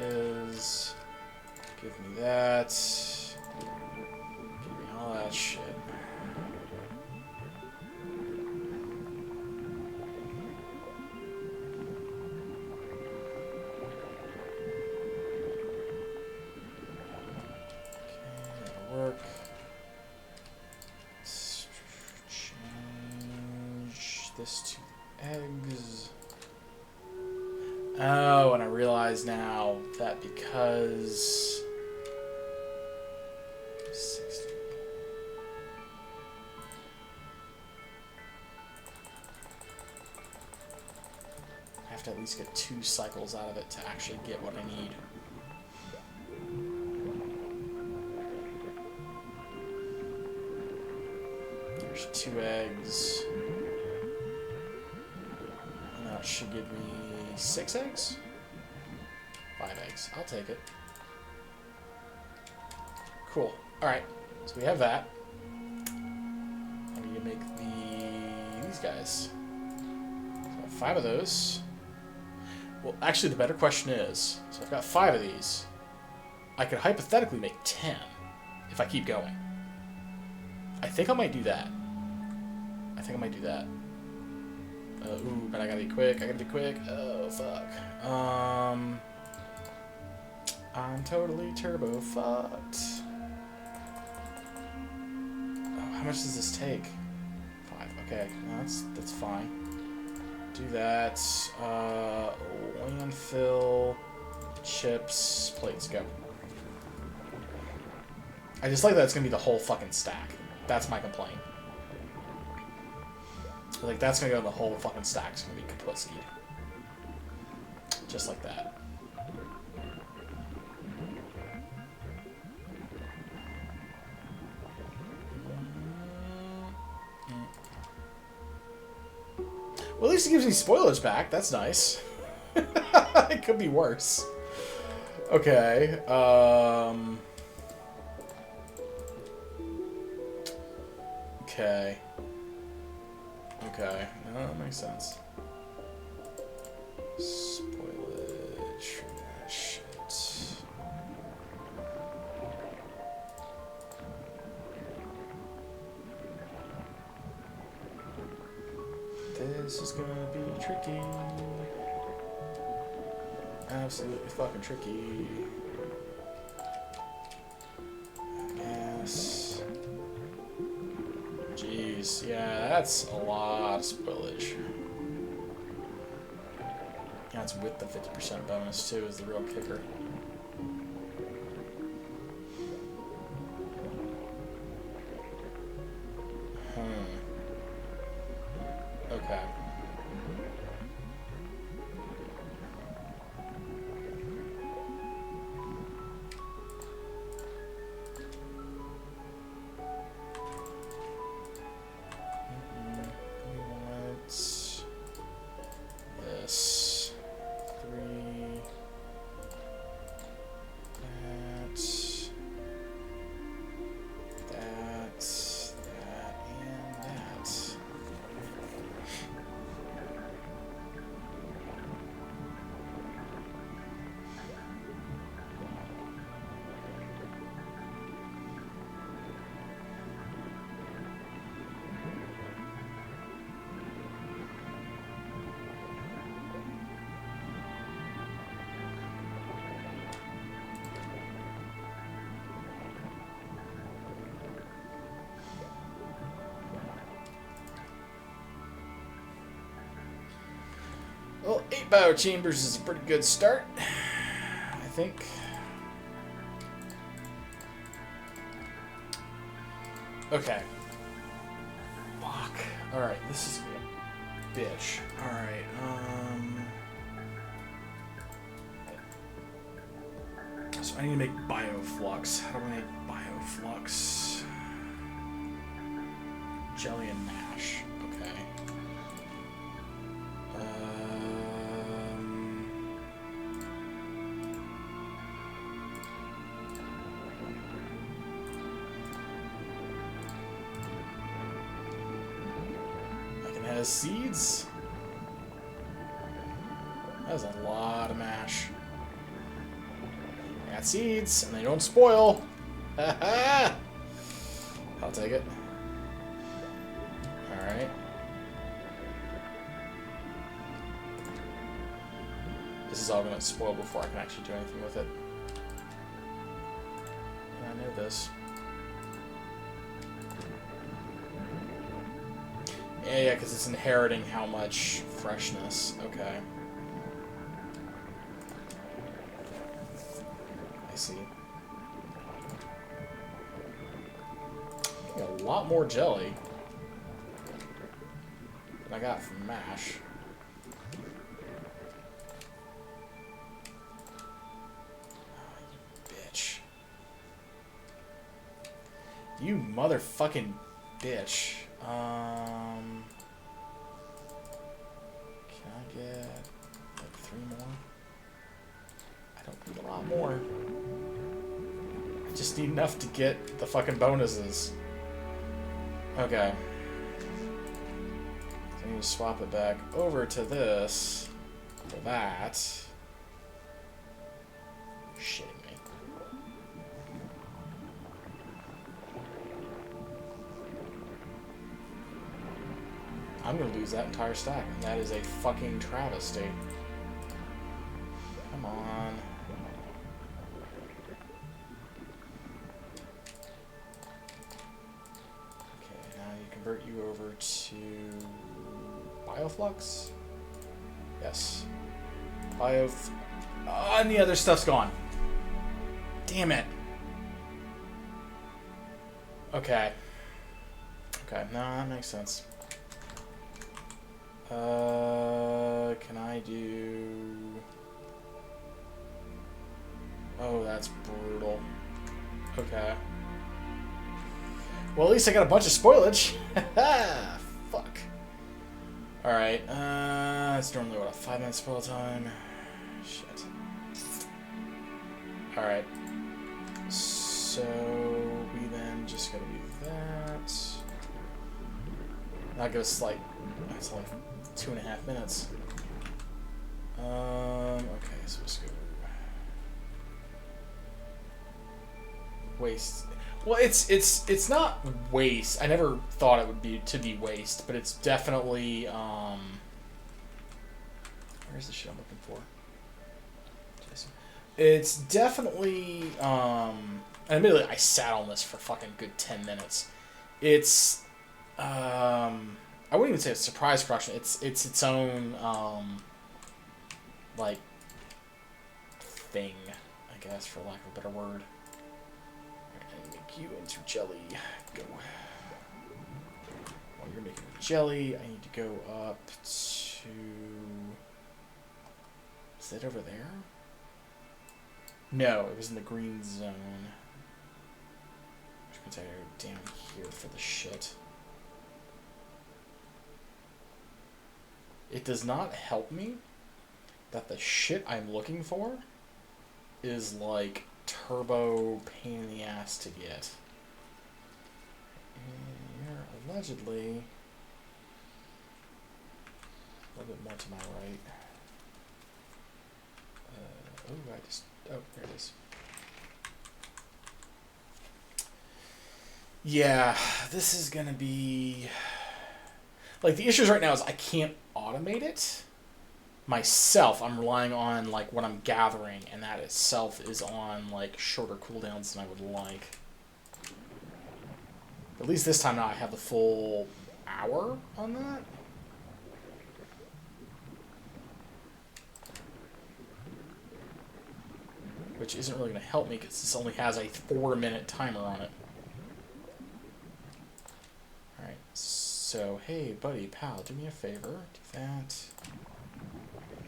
is give me that, give me all that shit. Okay, that'll work. Let's change this to eggs. Oh, and I realize now that because 60. I have to at least get 2 cycles out of it to actually get what I need. There's 2 eggs. And that should give me 6 eggs? 5 eggs. I'll take it. Cool. Alright. So we have that. I need to make these guys. So I have 5 of those. Well, actually, the better question is, so I've got 5 of these. I could hypothetically make 10 if I keep going. I think I might do that. Ooh, but I gotta be quick. Oh, fuck. I'm totally turbo fucked. Oh, how much does this take? 5. Okay, no, that's fine. Do that. Landfill, chips, plates, go. I just like that it's gonna be the whole fucking stack. That's my complaint. Like, that's gonna go in the whole fucking stack. It's gonna be kaput seed. Just like that. Well, at least it gives me spoilers back. That's nice. It could be worse. Okay. Okay. Okay. No, that makes sense. Spoilage from that shit. This is gonna be tricky. Absolutely fucking tricky. Yes. Jeez, yeah, that's a lot of spoilage. That's with the 50% bonus too, is the real kicker. Okay. We want this. 3. That, and that. Well, 8 biochambers is a pretty good start, I think. Okay. Fuck. Alright, this is a bitch. Alright, so I need to make bioflux. How do I make bioflux? Jelly and mash. Okay. Has seeds. That's a lot of mash. I got seeds, and they don't spoil. I'll take it. Alright. This is all going to spoil before I can actually do anything with it. I know this. Yeah, because it's inheriting how much freshness. Okay. I see. Got a lot more jelly than I got from mash. Oh, you bitch. You motherfucking bitch. Can I get like 3 more? I don't need a lot more. I just need enough to get the fucking bonuses. Okay. So I need to swap it back over to this for that. Shitting me. I'm gonna lose that entire stack, and that is a fucking travesty. Come on. Okay, now you convert you over to Bioflux? Yes. And the other stuff's gone. Damn it. Okay. Okay, no, that makes sense. Can I do... Oh, that's brutal. Okay. Well, at least I got a bunch of spoilage. Fuck. Alright, it's normally, what, a 5-minute spoil time? Shit. Alright. So, we then just gotta do that. That gives us, like, that's like 2.5 minutes. Okay, so let's go. Waste. Well, it's not waste. I never thought it would be waste, but it's definitely where's the shit I'm looking for? It's definitely admittedly I sat on this for fucking good 10 minutes. It's I wouldn't even say it's surprise production. It's its own like thing, I guess, for lack of a better word. You into jelly. Go. While you're making jelly, I need to go up to... Is it over there? No, it was in the green zone. Which means I go down here for the shit. It does not help me that the shit I'm looking for is like turbo pain in the ass to get. And you're allegedly a little bit more to my right. Oh, there it is. Yeah, this is gonna be like the issues right now is I can't automate it myself. I'm relying on like what I'm gathering, and that itself is on like shorter cooldowns than I would like. At least this time now I have the full hour on that. Which isn't really going to help me because this only has a 4-minute timer on it. Alright, so hey buddy, pal, do me a favor. Do that.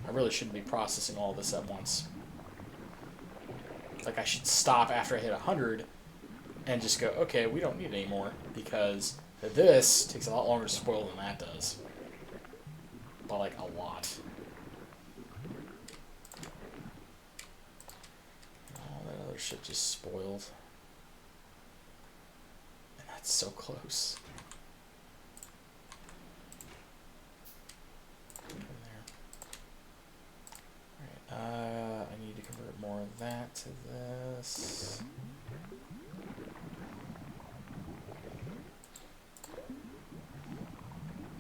I really shouldn't be processing all this at once. Like, I should stop after I hit 100 and just go, okay, we don't need it anymore, because this takes a lot longer to spoil than that does. By, like, a lot. All that other shit just spoiled. And that's so close. I need to convert more of that to this.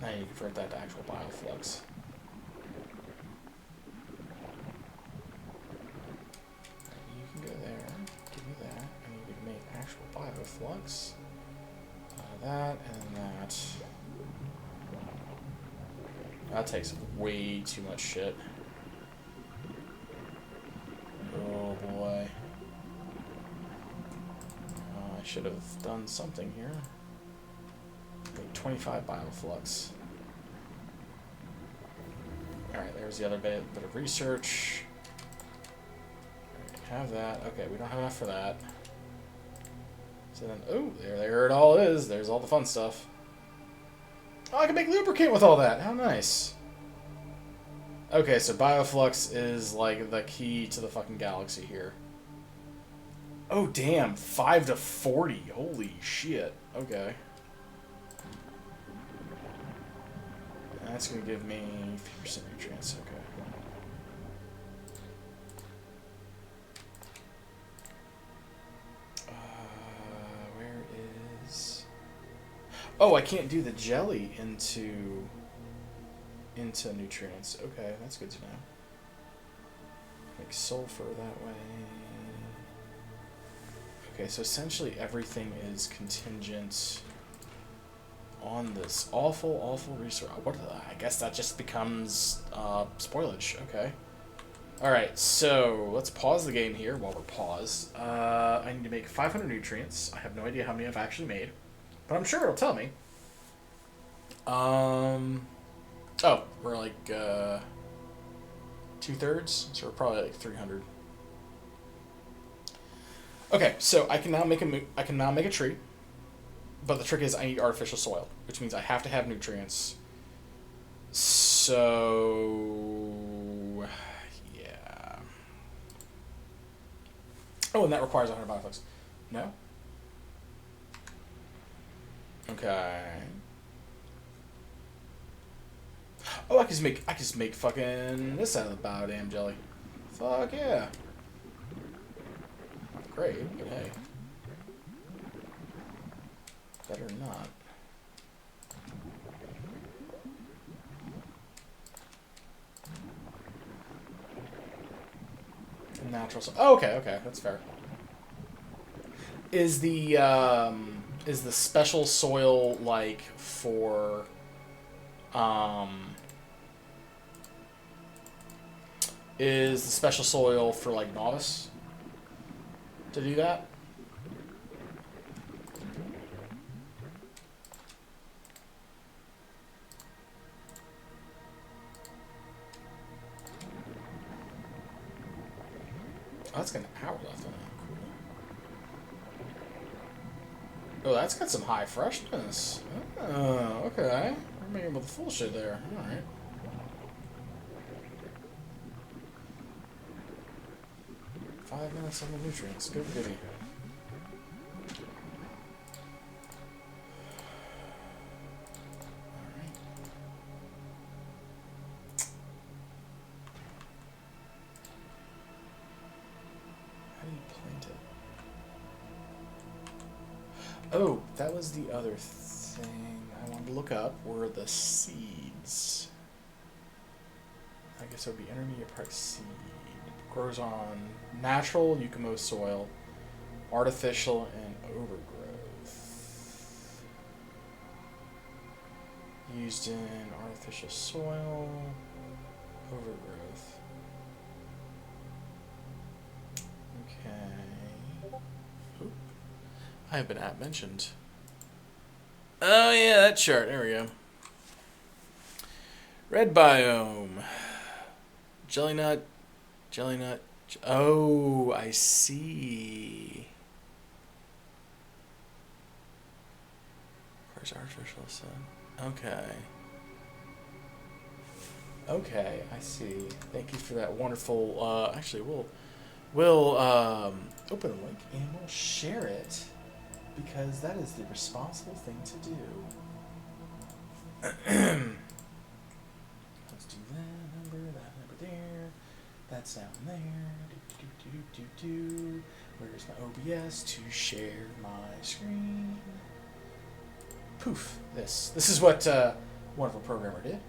Now you convert that to actual bioflux. You can go there. Give me that. I need to make actual bioflux. That and that. That takes way too much shit. Oh boy. I should have done something here. Make 25 bioflux. Alright, there's the other bit of research. Have that. Okay, we don't have enough for that. So then, oh, there it all is. There's all the fun stuff. Oh, I can make lubricant with all that. How nice. Okay, so bioflux is like the key to the fucking galaxy here. Oh damn, 5 to 40. Holy shit. Okay. That's gonna give me 50% nutrients. Okay. Where is? Oh, I can't do the jelly into nutrients. Okay, that's good to know. Make sulfur that way. Okay, so essentially everything is contingent on this awful resource. I guess that just becomes spoilage. Okay. Alright, so let's pause the game here while we're paused. I need to make 500 nutrients. I have no idea how many I've actually made, but I'm sure it'll tell me. Oh, we're like 2/3, so we're probably like 300. Okay, so I can now make a tree, but the trick is I need artificial soil, which means I have to have nutrients. So yeah. Oh, and that requires 100 bioflux. No. Okay. Oh, I can just make fucking this out of the biodam jelly. Fuck yeah. Great, but hey. Better not. Natural. Oh, okay, that's fair. Is the special soil like for is the special soil for like novice to do that? Oh, that's got an hour left on it. Cool. Oh, that's got some high freshness. Oh, okay. We're making with the full shit there. Alright. Five minutes on the nutrients. Good goodie. Oh, that was the other thing I wanted to look up, were the seeds. I guess it would be intermediate price seed. Grows on natural Yukumo soil, artificial, and overgrowth. Used in artificial soil, overgrowth. Okay. Oop. I have been mentioned. Oh yeah, that chart. There we go. Red biome. Jelly nut. Jelly nut. Oh, I see. Where's artificial sun? Okay. Okay, I see. Thank you for that wonderful. Actually, we'll open the link and we'll share it because that is the responsible thing to do. Let's do that number there. That's down there. Where's my OBS to share my screen? Poof. This is what wonderful programmer did.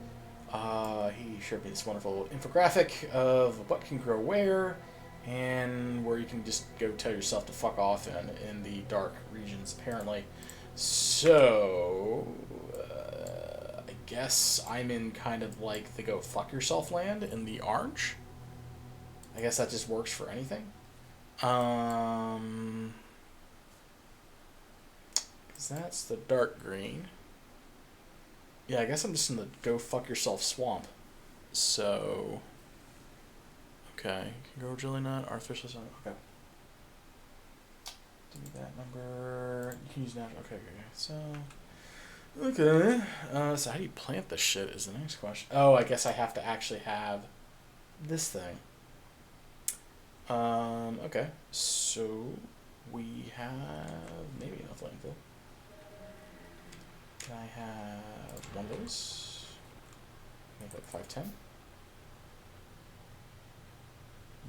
He showed me this wonderful infographic of what can grow where, and where you can just go tell yourself to fuck off in the dark regions, apparently. So, I guess I'm in kind of like the go fuck yourself land in the orange. I guess that just works for anything. Because that's the dark green. Yeah, I guess I'm just in the go fuck yourself swamp. So, okay, can grow jelly nut, artificial sun. Okay. Do that number. You can use natural. Okay. So, okay. So how do you plant this shit is the next question. Oh, I guess I have to actually have this thing. Okay. So we have maybe enough landfill. Can I have one of those? Make like 510.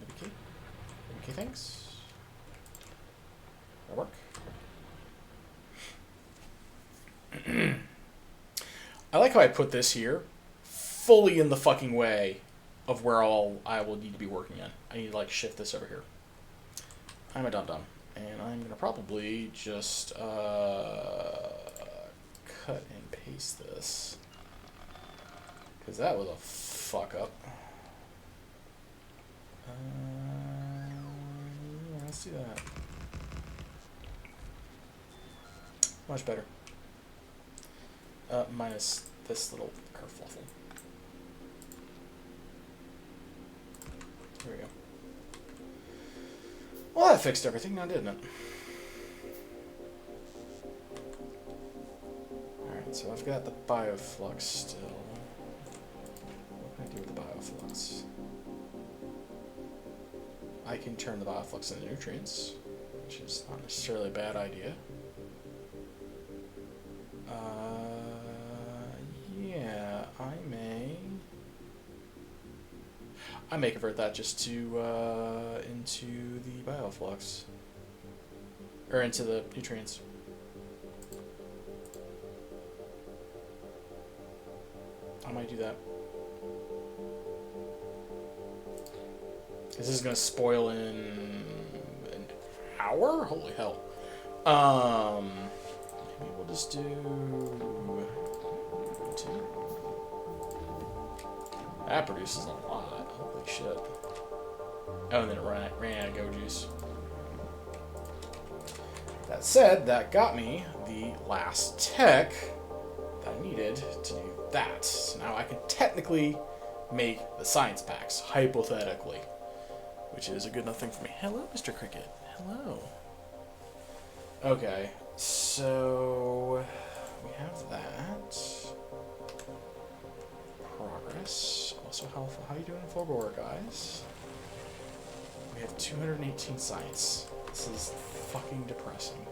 Okay. Okay, thanks. That'll work. I like how I put this here, fully in the fucking way of where all I will need to be working in. I need to like shift this over here. I'm a dum-dum, and I'm gonna probably just cut and paste this, because that was a fuck up. Let's do that. Much better. Minus this little kerfluffle. There we go. Well, that fixed everything now, didn't it? Alright, so I've got the bioflux still. What can I do with the bioflux? I can turn the bioflux into nutrients, which is not necessarily a bad idea. Yeah, I may convert that just to into the bioflux, or into the nutrients. I might do that. This is gonna spoil in an hour? Holy hell. Maybe we'll just do 2. That produces a lot. Holy shit. Oh, and then it ran out of go juice. That said, that got me the last tech that I needed to do that. So now I can technically make the science packs, hypothetically. Which is a good enough thing for me. Hello, Mr. Cricket. Hello. Okay, so we have that. Progress. Also, how you doing in Fulgore, guys? We have 218 science. This is fucking depressing.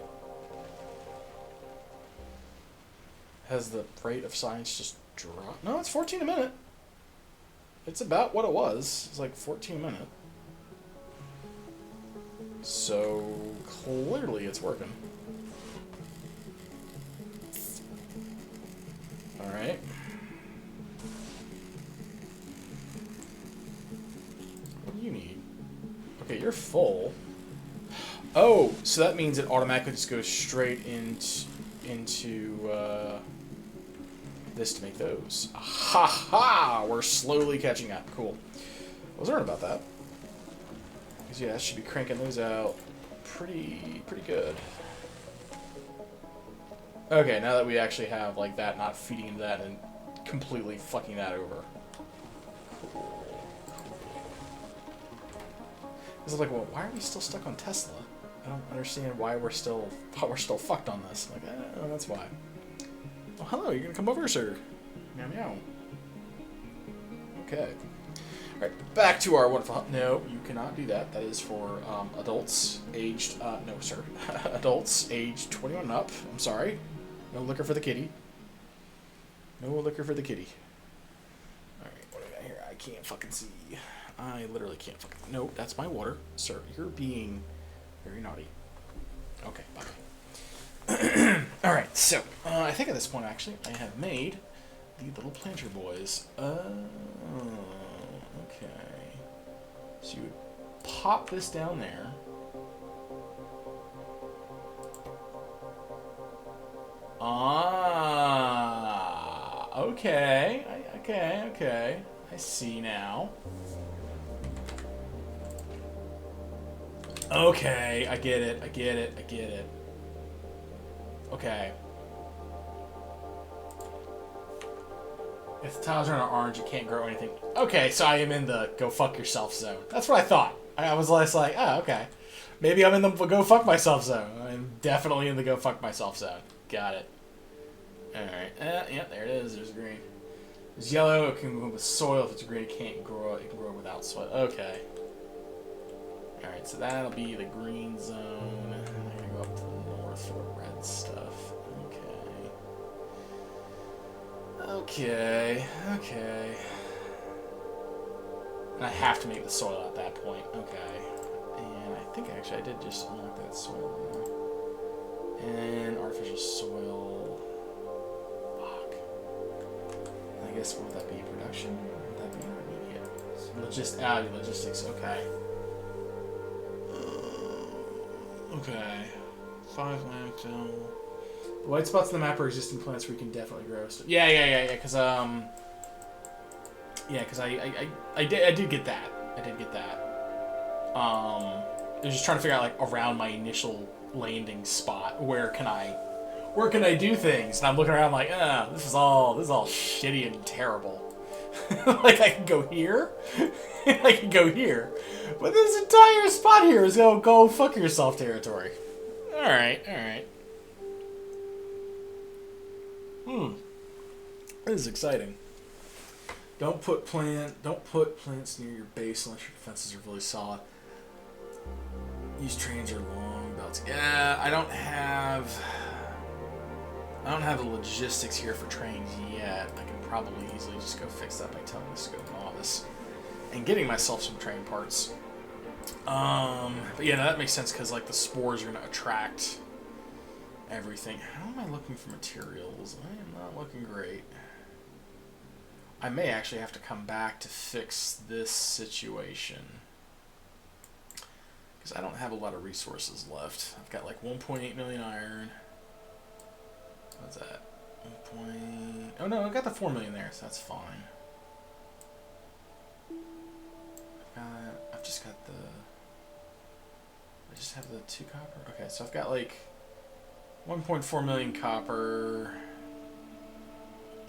Has the rate of science just dropped? No, it's 14 a minute. It's about what it was. It's like 14 a minute. So, clearly it's working. Alright. What do you need? Okay, you're full. Oh, so that means it automatically just goes straight into this to make those. Ha ha! We're slowly catching up. Cool. I was learning about that. Because yeah, I should be cranking those out pretty good. Okay, now that we actually have like that not feeding into that and completely fucking that over. Cool. It's like, well, why are we still stuck on Tesla? I don't understand why we're still fucked on this. Like, oh, that's why. Oh, hello, you're gonna come over, sir? Meow meow. Okay. Alright, back to our wonderful... No, you cannot do that. That is for adults aged... no, sir. Adults aged 21 and up. I'm sorry. No liquor for the kitty. No liquor for the kitty. Alright, what do we got here? I can't fucking see. I literally can't fucking... No, that's my water. Sir, you're being very naughty. Okay, bye. Alright, so, I think at this point, actually, I have made the little planter boys. Okay. So you would pop this down there. Ah, okay. Okay. I see now. Okay, I get it. Okay. If the tiles are in orange, you can't grow anything. Okay, so I am in the go fuck yourself zone. That's what I thought. I was less like, oh, okay. Maybe I'm in the go fuck myself zone. I'm definitely in the go fuck myself zone. Got it. Alright. Yeah, there it is. There's green. There's yellow. It can move with soil. If it's green, it can't grow. It can grow without soil. Okay. Alright, so that'll be the green zone. I'm gonna go up to the north for the red stuff. Okay. And I have to make the soil at that point. Okay. And I think actually I did just unlock that soil in there. And artificial soil. Fuck. I guess what would that be? Production? Would that be intermediate? Logistics. Okay. Okay. 5 lactone. The white spots on the map are existing plants where you can definitely grow stuff. Yeah. Because I did get that. I was just trying to figure out, like, around my initial landing spot, where can I do things? And I'm looking around like, this is all shitty and terrible. Like, I can go here, I can go here, but this entire spot here is go fuck yourself territory. All right. This is exciting. Don't put plants near your base unless your defenses are really solid. Use trains or long belts. Yeah, I don't have the logistics here for trains yet. I can probably easily just go fix that by telling this to go to office and getting myself some train parts. But yeah, that makes sense because, like, the spores are going to attract everything. How am I looking for materials? I am not looking great. I may actually have to come back to fix this situation because I don't have a lot of resources left. I've got like 1.8 million iron. What's that? Oh no, I got the 4 million there, so that's fine. I just have the 2 copper. Okay, so I've got like 1.4 million copper,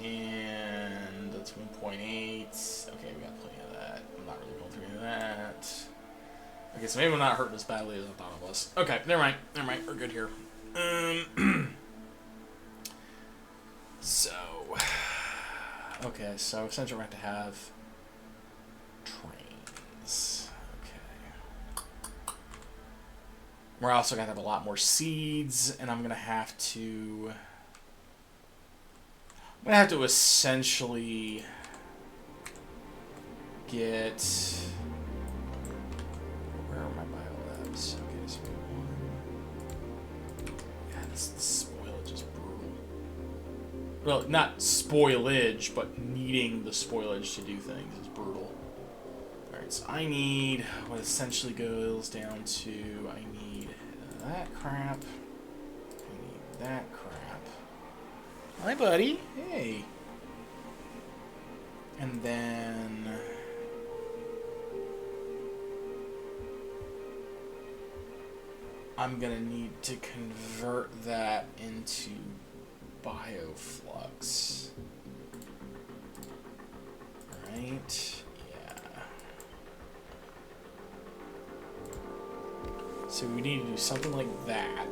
and that's 1.8. Okay, we got plenty of that. I'm not really going through any of that. Okay, so maybe I'm not hurting as badly as I thought I was. Okay, never mind. We're good here. So, okay, so essentially we're going to have trains. We're also going to have a lot more seeds, and I'm going to have to essentially get... Where are my biolabs? Okay, so we have one. Yeah, this spoilage is brutal. Well, not spoilage, but needing the spoilage to do things is brutal. Alright, so I need what essentially goes down to... I need that crap. I need that crap. Hi, buddy. Hey. And then... I'm gonna need to convert that into bioflux. Right? Yeah. So we need to do something like that.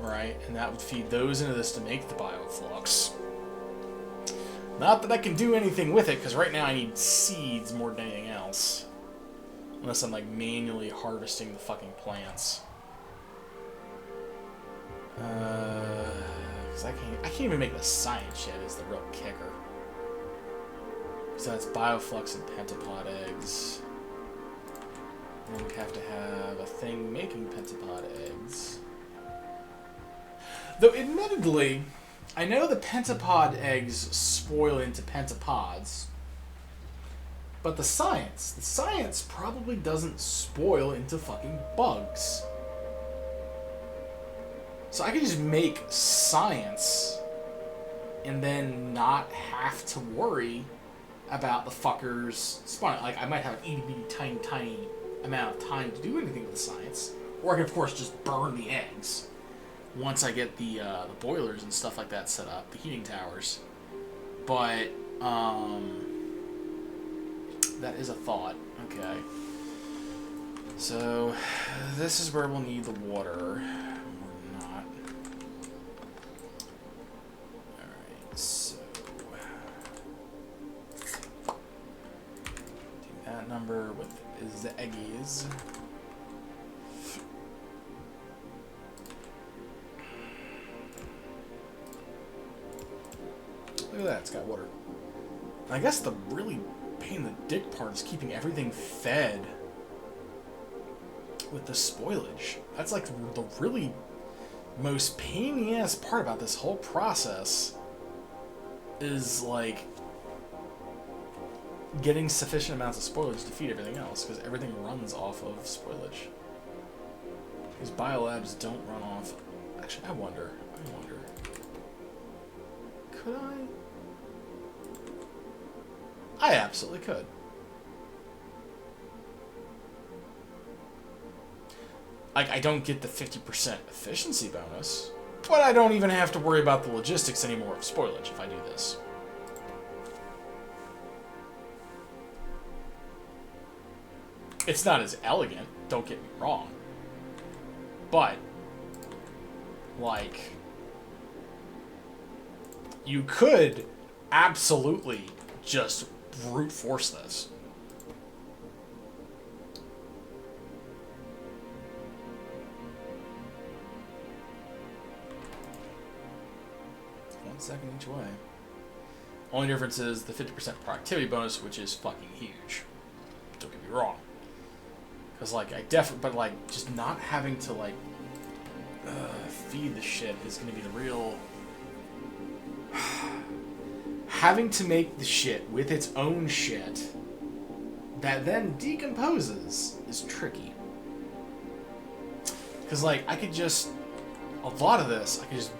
Right, and that would feed those into this to make the bioflux. Not that I can do anything with it, because right now I need seeds more than anything else. Unless I'm, like, manually harvesting the fucking plants. Because I can't even make the science shed is the real kicker. So that's bioflux and pentapod eggs. And then we'd have to have a thing making pentapod eggs. Though, admittedly, I know the pentapod eggs spoil into pentapods, but the science probably doesn't spoil into fucking bugs. So I could just make science and then not have to worry about the fuckers spawning. Like, I might have an itty-bitty tiny amount of time to do anything with the science, or I can, of course, just burn the eggs once I get the boilers and stuff like that set up, the heating towers. But, that is a thought. Okay. So, this is where we'll need the water. Or not. Alright, so... do that number with the eggies. Look at that, it's got water. I guess the really pain in the dick part is keeping everything fed with the spoilage. That's like the really most pain in the ass part about this whole process is like getting sufficient amounts of spoilage to feed everything else, because everything runs off of spoilage. These biolabs don't run off. Actually, I wonder. Could I? I absolutely could. Like, I don't get the 50% efficiency bonus, but I don't even have to worry about the logistics anymore of spoilage if I do this. It's not as elegant, don't get me wrong. But, like, you could absolutely just brute force this. Second each way. Only difference is the 50% productivity bonus, which is fucking huge. Don't get me wrong. Because, like, I definitely... But, like, just not having to, like, feed the shit is going to be the real... Having to make the shit with its own shit that then decomposes is tricky. Because, like, I could just... A lot of this, I could just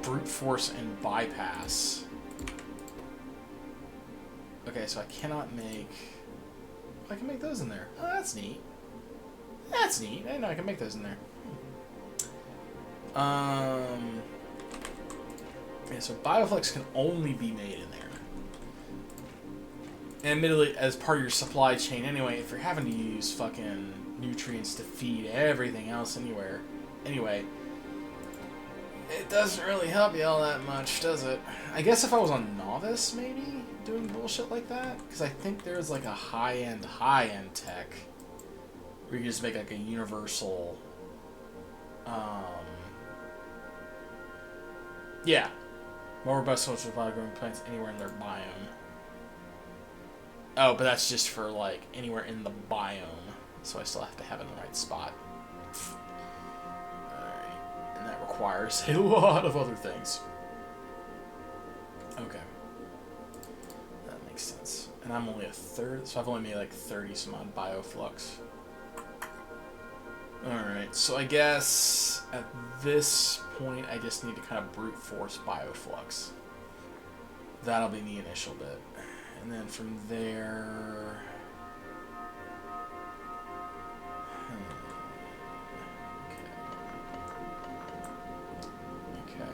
brute force and bypass. Okay, so I cannot make... I can make those in there. Oh, that's neat. That's neat. I didn't know I can make those in there. Yeah, so Bioflex can only be made in there. And admittedly, as part of your supply chain anyway, if you're having to use fucking nutrients to feed everything else anyway, it doesn't really help you all that much, does it? I guess if I was on Novice, maybe, doing bullshit like that? Because I think there's like a high-end tech where you just make like a universal... Yeah. More robust social supply growing plants anywhere in their biome. Oh, but that's just for like anywhere in the biome. So I still have to have it in the right spot. Alright. And that requires a lot of other things. Okay. That makes sense. And I'm only a third, so I've only made like 30 some odd bioflux. Alright, so I guess at this point I just need to kind of brute force bioflux. That'll be the initial bit. And then from there... Okay.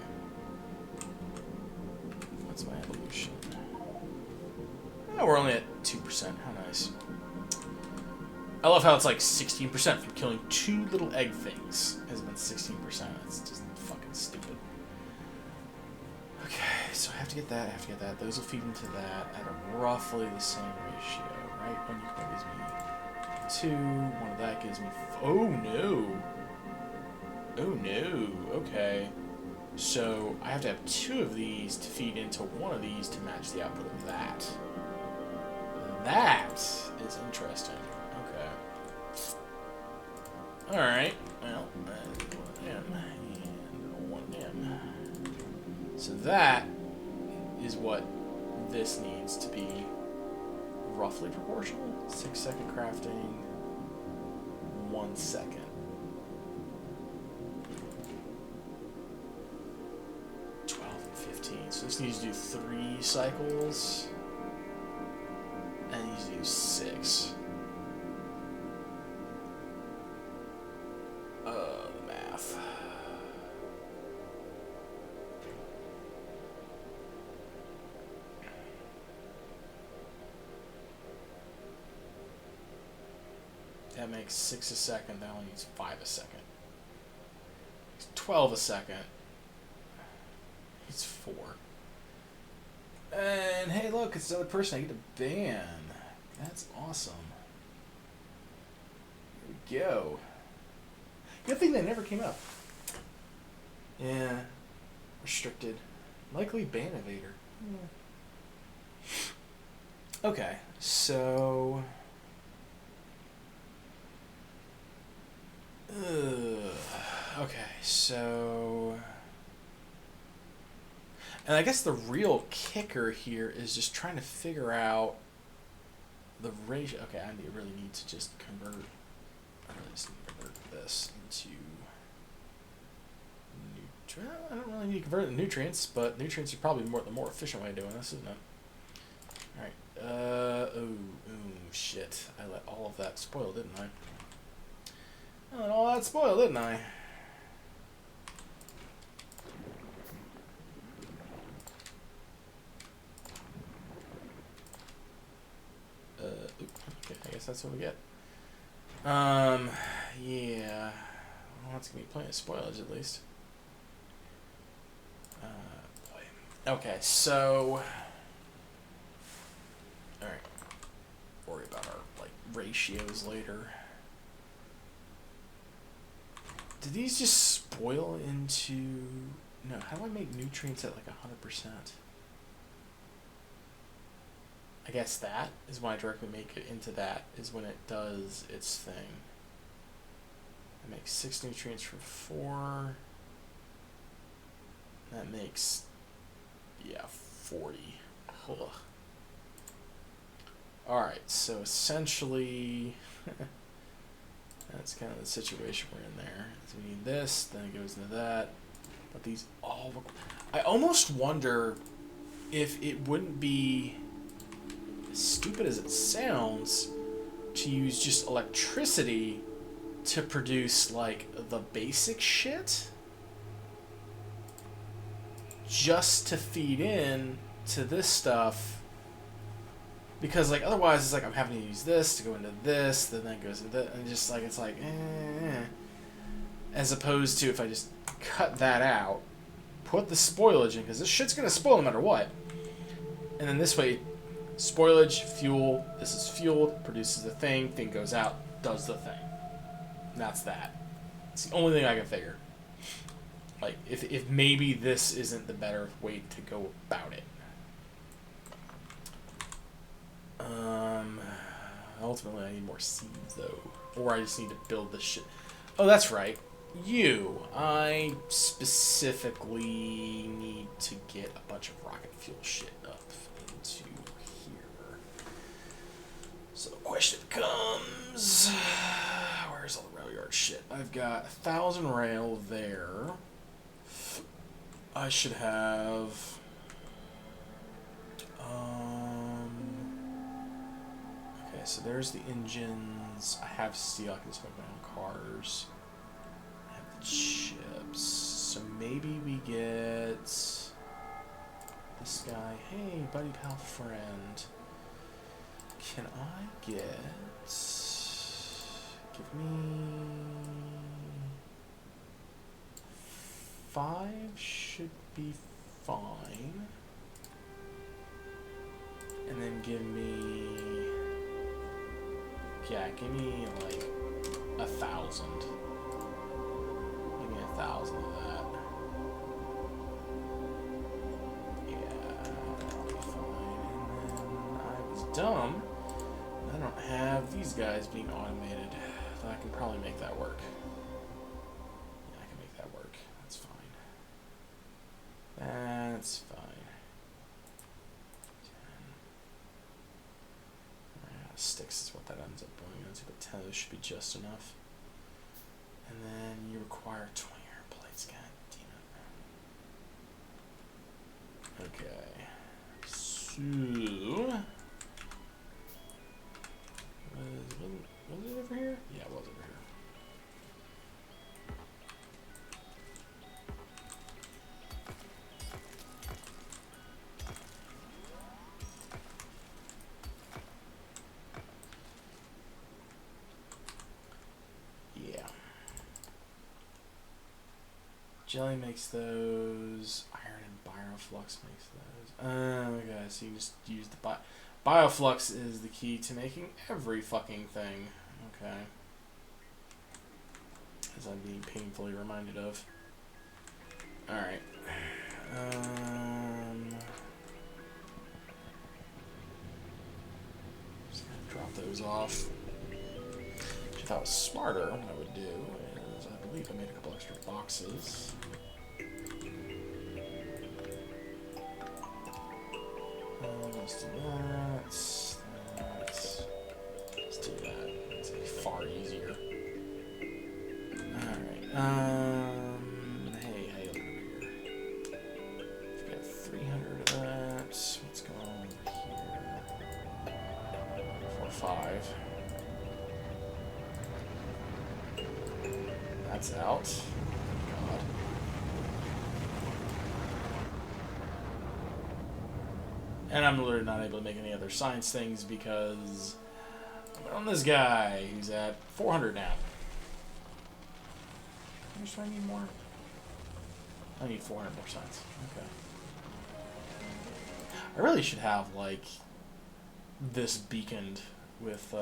What's my evolution? Oh, we're only at 2%. How nice. I love how it's like 16% from killing 2 little egg things. It has been 16%. It's just fucking stupid. Okay, so I have to get that, Those will feed into that at a roughly the same ratio, right? One unicorn gives me 2. One of that gives me... Oh, no. Oh, no. Okay. So I have to have 2 of these to feed into one of these to match the output of that. That is interesting. Alright, well, 1M and 1M. So that is what this needs to be roughly proportional. 6-second crafting, 1 second. And 15. So this needs to do 3 cycles. And it needs to do 6. Math. That makes 6 a second. That only needs 5 a second. It's 12 a second. It's 4. And hey, look, it's another person I get to ban. That's awesome. Here we go. Good thing that never came up. Yeah. Restricted. Likely ban evader. Yeah. Okay, so... Okay, so... And I guess the real kicker here is just trying to figure out the ratio. Okay, I really need to just convert... I really just need to convert this into... I don't really need to convert it to nutrients, but nutrients are probably the more efficient way of doing this, isn't it? Alright, shit. I let all of that spoil, didn't I? I let all that spoil, didn't I? Okay, I guess that's what we get. Yeah. Well, that's gonna be plenty of spoilage at least. Boy. Okay, so. Alright. Worry about our, like, ratios later. Do these just spoil into... No, how do I make nutrients at, like, 100%? I guess that is when I directly make it into that, is when it does its thing. I make 6 nutrients for 4. That makes, yeah, 40. Ugh. Alright, so essentially, that's kind of the situation we're in there. So we need this, then it goes into that. But these all... I almost wonder if it wouldn't be... as stupid as it sounds, to use just electricity to produce, like, the basic shit, just to feed in to this stuff, because, like, otherwise it's like I'm having to use this to go into this, then that goes into that, and just, like, it's like, as opposed to if I just cut that out, put the spoilage in, because this shit's gonna spoil no matter what, and then this way, spoilage, fuel, this is fueled, produces the thing goes out, does the thing. And that's that. It's the only thing I can figure. Like, if maybe this isn't the better way to go about it. Ultimately I need more seeds, though. Or I just need to build this shit. Oh, that's right. I specifically need to get a bunch of rocket fuel shit up into here. So the question becomes, where's all the rail yard shit? I've got 1,000 rail there. I should have, okay, so there's the engines. I have steel, I can just make my own cars. I have the chips. So maybe we get this guy. Hey, buddy, pal, friend. Can I get... give me... 5 should be fine. And then give me... yeah, give me like 1,000. Give me 1,000 of that. Yeah, that'll be fine. And then I was dumb. I don't have these guys being automated. So I can probably make that work. Yeah, I can make that work. That's fine. That's fine. 10. Sticks is what that ends up going into, but 10 of those should be just enough. And then you require 20 iron plates. God damn it. Okay. So... was it over here? Yeah, it was over here. Yeah. Jelly makes those. Iron and Bioflux makes those. Okay, so you just use the Bioflux is the key to making every fucking thing. Okay. As I'm being painfully reminded of. Alright. Just gonna drop those off. Which, if I was smarter, what I would do is, I believe I made a couple extra boxes. Let's do that. Let's do that. It's far easier. Alright. Hey, look over here. We've got 300 of that. Let's go over here. That's out. God. And I'm literally not able to make any other science things because I'm on this guy who's at 400 now. How much do I need more? I need 400 more science. Okay. I really should have, like, this beaconed with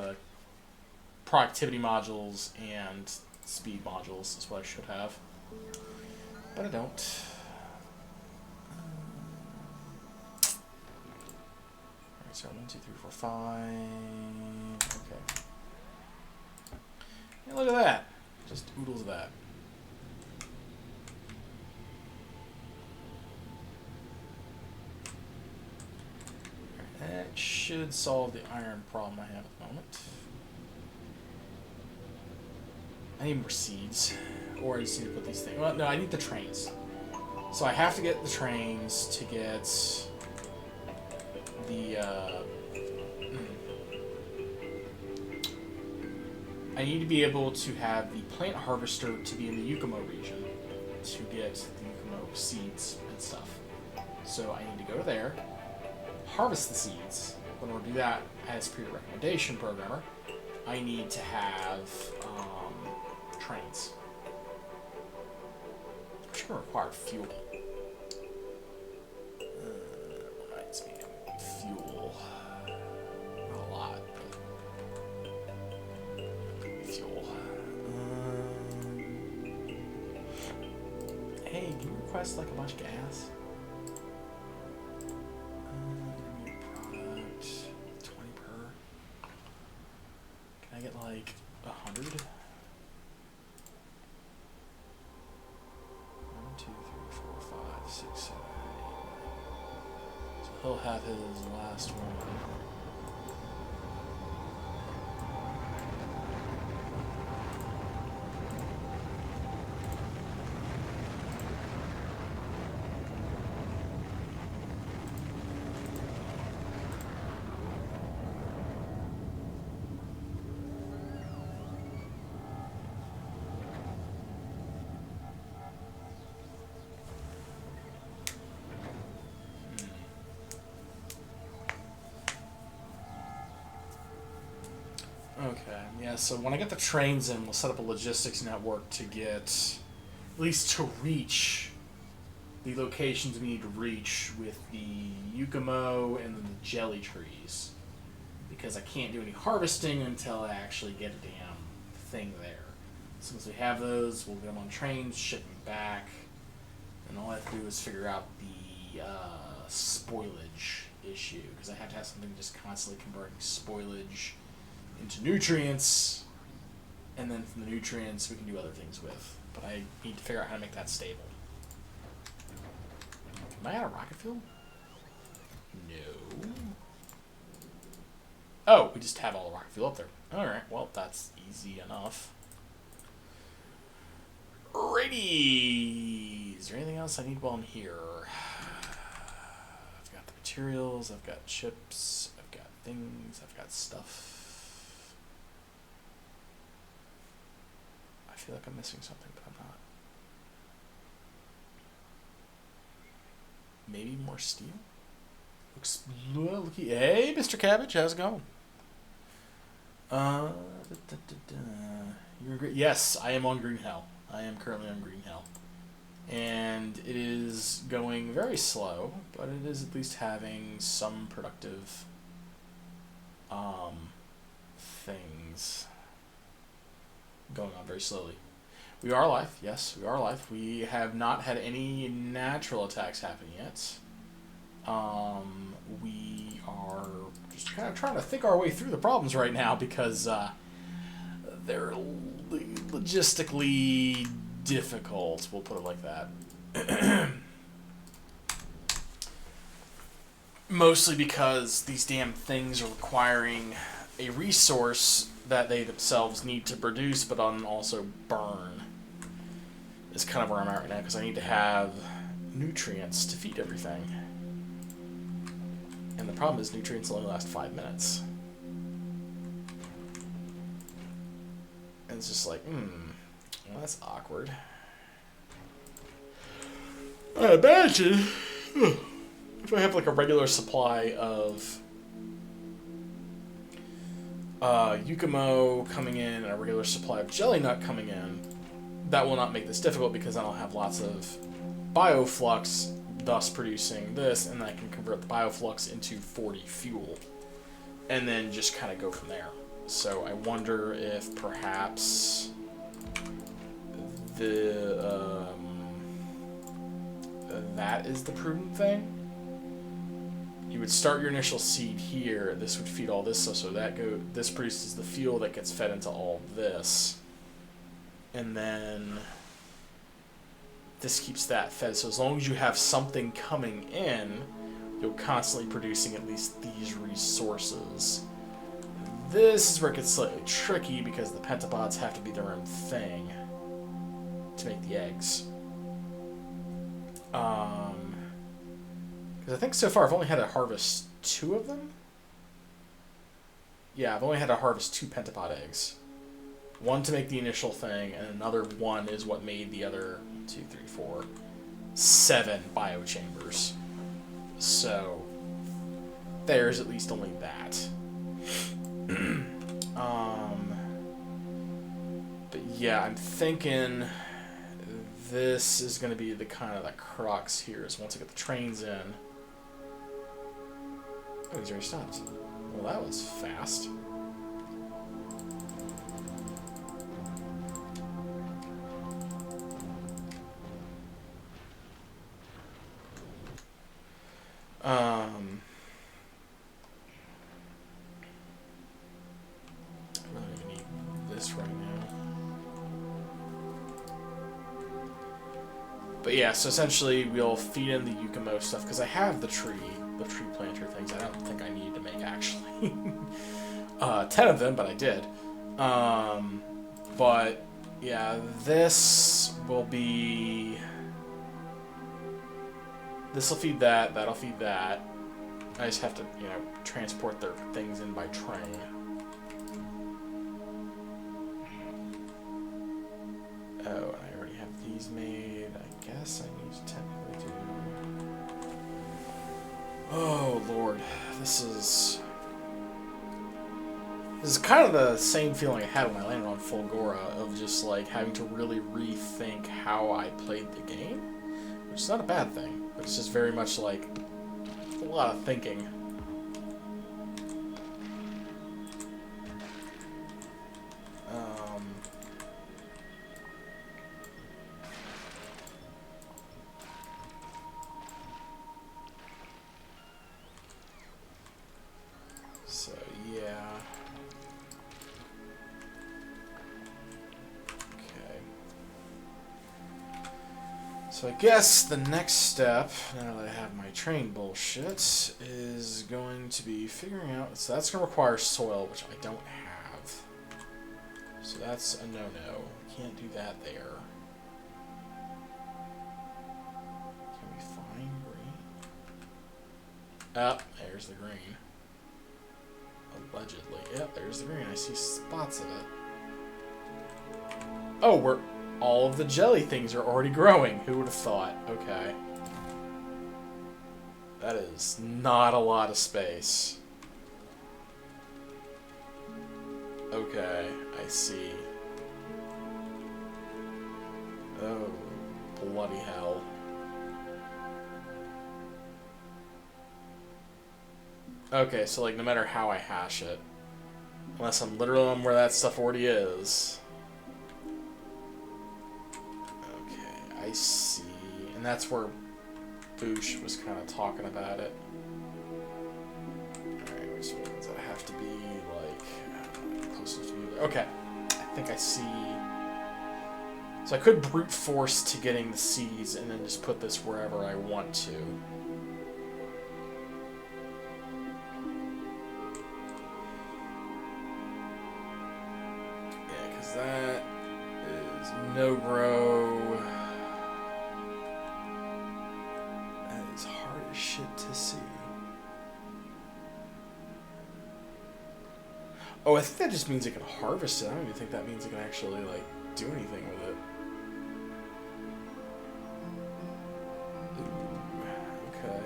productivity modules and speed modules is what I should have. But I don't. Alright, so 1, 2, 3, 4, 5. Okay. Yeah, look at that. Just oodles of that. That should solve the iron problem I have at the moment. I need more seeds. Or I just need to put these things... Well, no, I need the trains. So I have to get the trains to get the... I need to be able to have the plant harvester to be in the Yukumo region to get the Yukumo seeds and stuff. So I need to go there, harvest the seeds. When we'll do that as per your recommendation, programmer, I need to have trains. Which are going to require fuel. Reminds me of fuel. Not a lot, but fuel. Hey, can you request like a bunch of gas? Product 20 per. Can I get like 100? 1, 2, 3, 4, 5, 6, 7, 8. So he'll have his last one. Okay, yeah, so when I get the trains in, we'll set up a logistics network to get, at least to reach the locations we need to reach with the Yukumo and then the jelly trees. Because I can't do any harvesting until I actually get a damn thing there. So once we have those, we'll get them on trains, ship them back, and all I have to do is figure out the spoilage issue, because I have to have something just constantly converting spoilage into nutrients, and then from the nutrients we can do other things with. But I need to figure out how to make that stable. Am I out of rocket fuel? No. Oh, we just have all the rocket fuel up there. Alright, well, that's easy enough. Righty! Is there anything else I need while I'm here? I've got the materials, I've got chips, I've got things, I've got stuff. I feel like I'm missing something, but I'm not. Maybe more steel? Looks looky. Hey, Mr. Cabbage, how's it going? You're in green. Yes, I am on Green Hell. I am currently on Green Hell. And it is going very slow, but it is at least having some productive things going on very slowly. We are alive. Yes, we are alive. We have not had any natural attacks happen yet. We are just kind of trying to think our way through the problems right now because they're logistically difficult. We'll put it like that. Mostly because these damn things are requiring a resource that they themselves need to produce, but also burn. Is kind of where I'm at right now, because I need to have nutrients to feed everything. And the problem is nutrients only last 5 minutes. And it's just like, Well, that's awkward. I imagine if I have like a regular supply of Yukimo coming in and a regular supply of Jelly Nut coming in, that will not make this difficult because then I'll have lots of Bioflux, thus producing this, and then I can convert the Bioflux into 40 fuel. And then just kind of go from there. So I wonder if perhaps that is the prudent thing. You would start your initial seed here. This would feed all this stuff, so this produces the fuel that gets fed into all this, and then this keeps that fed. So as long as you have something coming in, you're constantly producing at least these resources. This is where it gets slightly tricky because the pentapods have to be their own thing to make the eggs. Because I think so far I've only had to harvest 2 of them. Yeah, I've only had to harvest 2 pentapod eggs. 1 to make the initial thing, and another 1 is what made the other 2, 3, 4, 7 biochambers. So there's at least only that. But yeah, I'm thinking this is going to be the kind of the crux here. Is once I get the trains in. Oh, he's already stopped. Well, that was fast. I don't even need this right now. But yeah, so essentially we'll feed in the Yukimo stuff because I have the tree planter things. I don't think I need to make actually 10 of them, but I did. But yeah, this will be. This will feed that. That'll feed that. I just have to, transport their things in by train. Oh, and I already have these made. I guess I need to technically do. Oh Lord, this is kind of the same feeling I had when I landed on Fulgora of just like having to really rethink how I played the game, which is not a bad thing. But it's just very much like a lot of thinking. So yeah. So I guess the next step, now that I have my train bullshit, is going to be figuring out... So that's going to require soil, which I don't have. So that's a no-no. Can't do that there. Can we find green? Ah, there's the green. Allegedly. Yep, there's the green. I see spots of it. Oh, all of the jelly things are already growing. Who would have thought? Okay. That is not a lot of space. Okay, I see. Oh, bloody hell. Okay, so like no matter how I hash it, unless I'm literally on where that stuff already is. I see, and that's where Boosh was kind of talking about it. Alright, which means I have to be, like, closest to you. Okay, I think I see. So I could brute force to getting the seeds and then just put this wherever I want to. Yeah, because that is no-grow. Shit to see. Oh, I think that just means it can harvest it. I don't even think that means it can actually, like, do anything with it. Ooh, okay.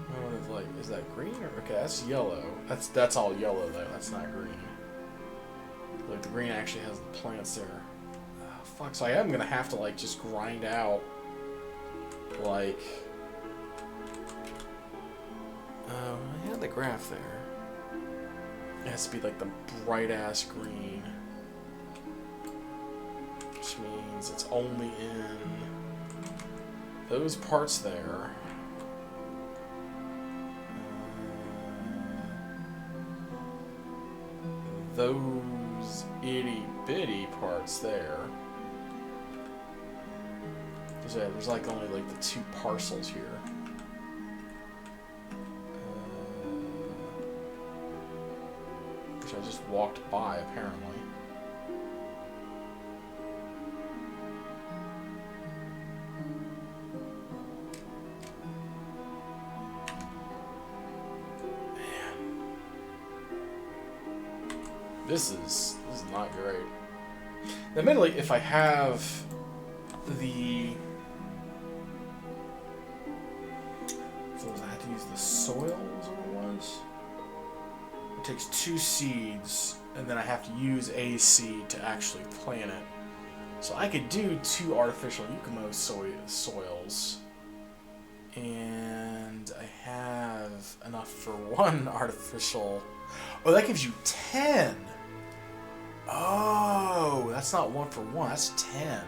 I don't know if, like, is that green or okay? That's yellow. That's all yellow though. That's not green. Like the green actually has the plants there. Oh, fuck. So I am gonna have to like just grind out like. I had the graph there. It has to be like the bright ass green, which means it's only in those parts there. Those itty bitty parts there. There's like only like the 2 parcels here. Which I just walked by apparently. This is not great. Admittedly, if I have the... I had to use the soil, is what it was? It takes 2 seeds, and then I have to use a seed to actually plant it. So I could do 2 artificial Yucamo soils. And I have enough for 1 artificial... Oh, that gives you 10! Oh, that's not 1 for 1. That's 10.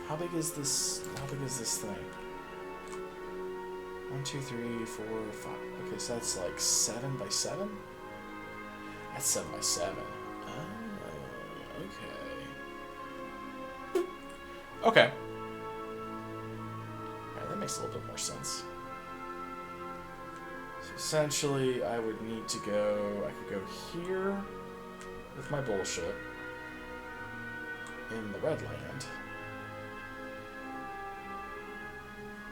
How big is this? How big is this thing? 1, 2, 3, 4, 5. Okay, so that's like 7 by 7. That's 7 by 7. Oh, okay. Okay. Alright, that makes a little bit more sense. So essentially, I would need to go. I could go here. With my bullshit in the red land,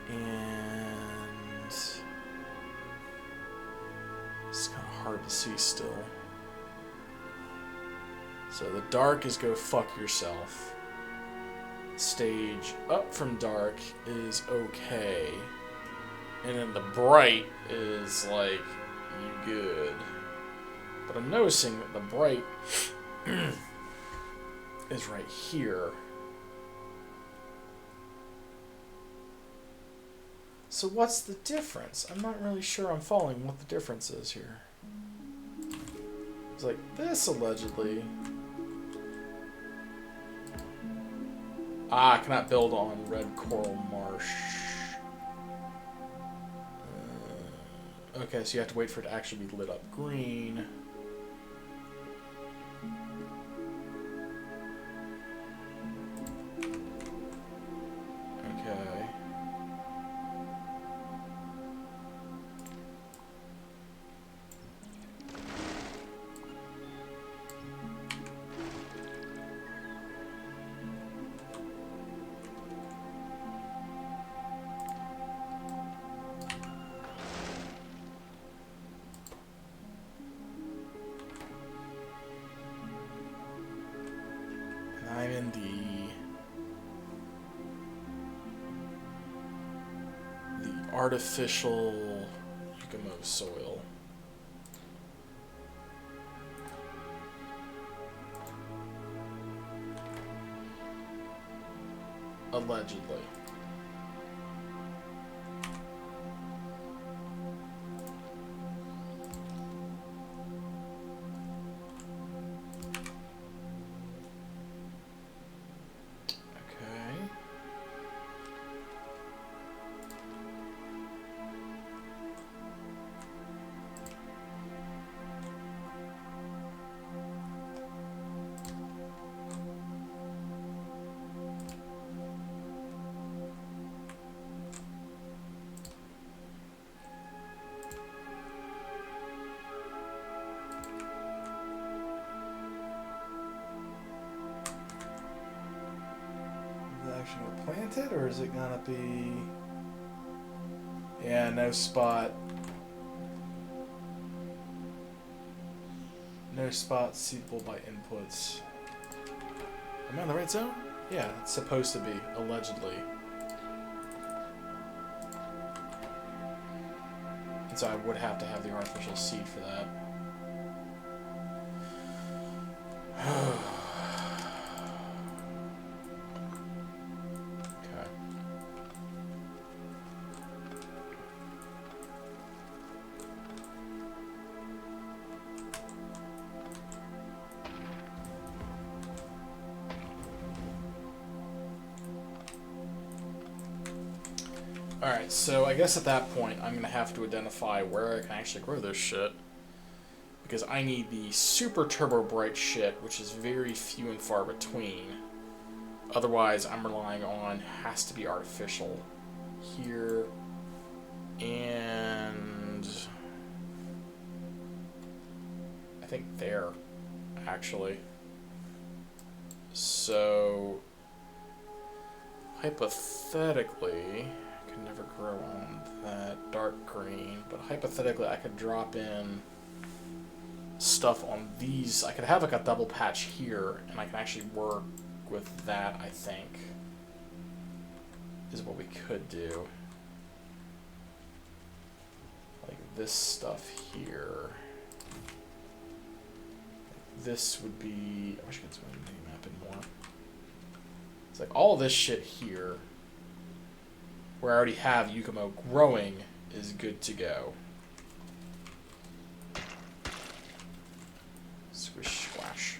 and it's kind of hard to see still. So the dark is go fuck yourself. Stage up from dark is okay, and then the bright is like you good. But I'm noticing that the bright is right here. So what's the difference? I'm not really sure I'm following what the difference is here. It's like this allegedly. I cannot build on red coral marsh. Okay, so you have to wait for it to actually be lit up green. I'm in the artificial Yucamo soil. Allegedly. Gonna plant it, or is it gonna be? Yeah, no spot. No spots suitable by inputs. Am I in the right zone? Yeah, it's supposed to be, allegedly. And so I would have to have the artificial seed for that. Okay. Alright, so I guess at that point I'm going to have to identify where I can actually grow this shit. Because I need the super turbo bright shit, which is very few and far between. Otherwise, I'm relying on has to be artificial here and I think there, actually. So hypothetically, I could never grow on that dark green, but hypothetically I could drop in stuff on these. I could have like a double patch here, and I can actually work with that, I think, is what we could do. Like this stuff here. This would be, I wish I could zoom in the map in more. It's like all this shit here, where I already have Yukumo growing, is good to go. Squish, squash.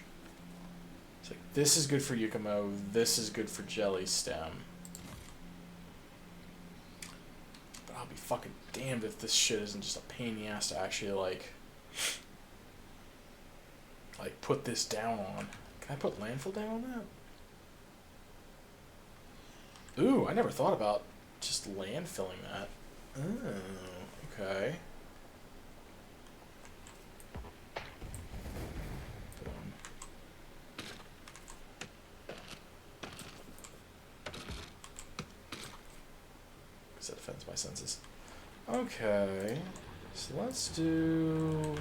It's like, this is good for Yukumo, this is good for Jelly Stem. But I'll be fucking damned if this shit isn't just a pain in the ass to actually, like put this down on. Can I put landfill down on that? Ooh, I never thought about just landfilling that. Oh, okay. Because that offends my senses. Okay, so let's do...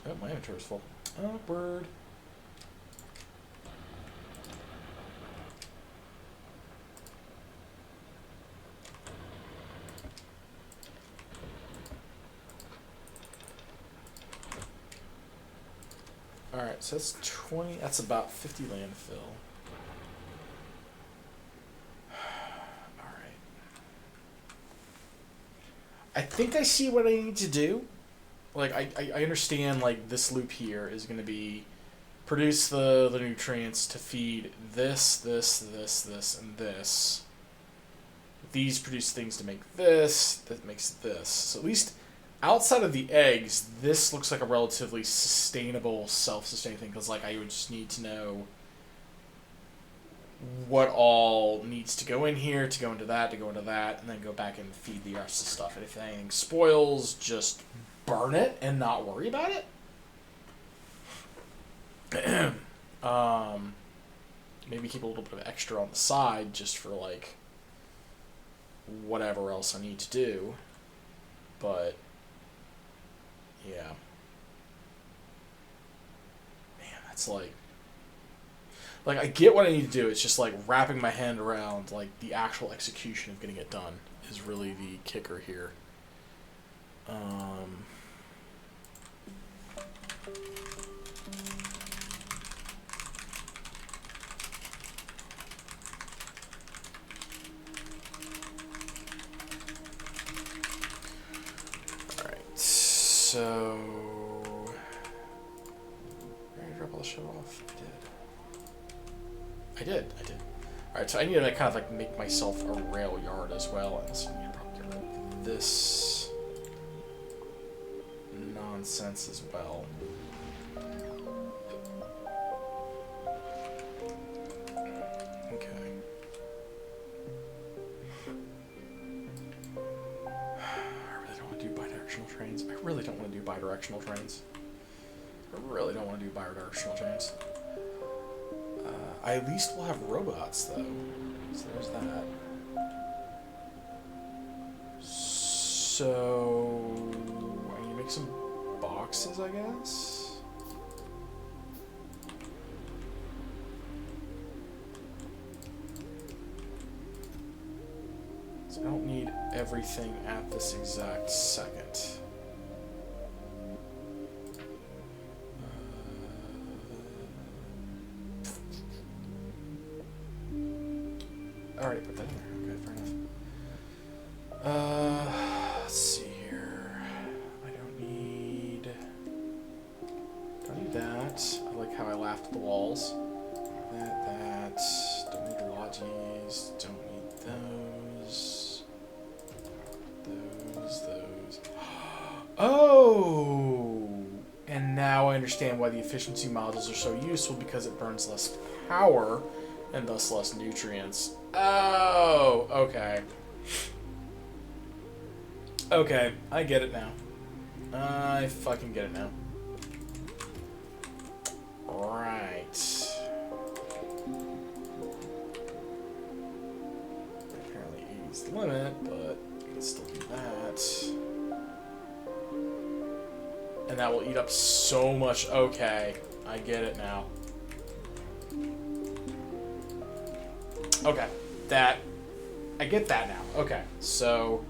Oh, my inventory is full. Awkward. Alright, so that's 20, that's about 50 landfill. Alright. I think I see what I need to do. Like, I understand, like, this loop here is going to be produce the nutrients to feed this, and this. These produce things to make this, that makes this. So at least outside of the eggs, this looks like a relatively sustainable, self-sustaining thing, because, like, I would just need to know what all needs to go in here, to go into that, and then go back and feed the rest of the stuff. And if anything spoils, just burn it and not worry about it. Maybe keep a little bit of extra on the side just for, like, whatever else I need to do. But yeah, man, that's like I get what I need to do. It's just like wrapping my hand around like the actual execution of getting it done is really the kicker here. So, did I drop all the shit off? I did. Alright, so I need to like, kind of like make myself a rail yard as well, and so I need to probably get rid of this nonsense as well. Okay. Trains. I really don't want to do bidirectional trains. I at least will have robots, though. So there's that. So I need to make some box boxes, I guess. So I don't need everything at this exact second. Alright, put that in there. Okay, fair enough. Let's see here. I don't need that. I like how I laughed at the walls. That. Don't need the lodges. Don't need those. Those. Oh! And now I understand why the efficiency modules are so useful, because it burns less power and thus less nutrients. Oh, okay. Okay, I get it now. I fucking get it now. Right. Apparently 80 is the limit, but you can still do that. And that will eat up so much. Okay, I get it now. Okay, I get that now. Okay, so,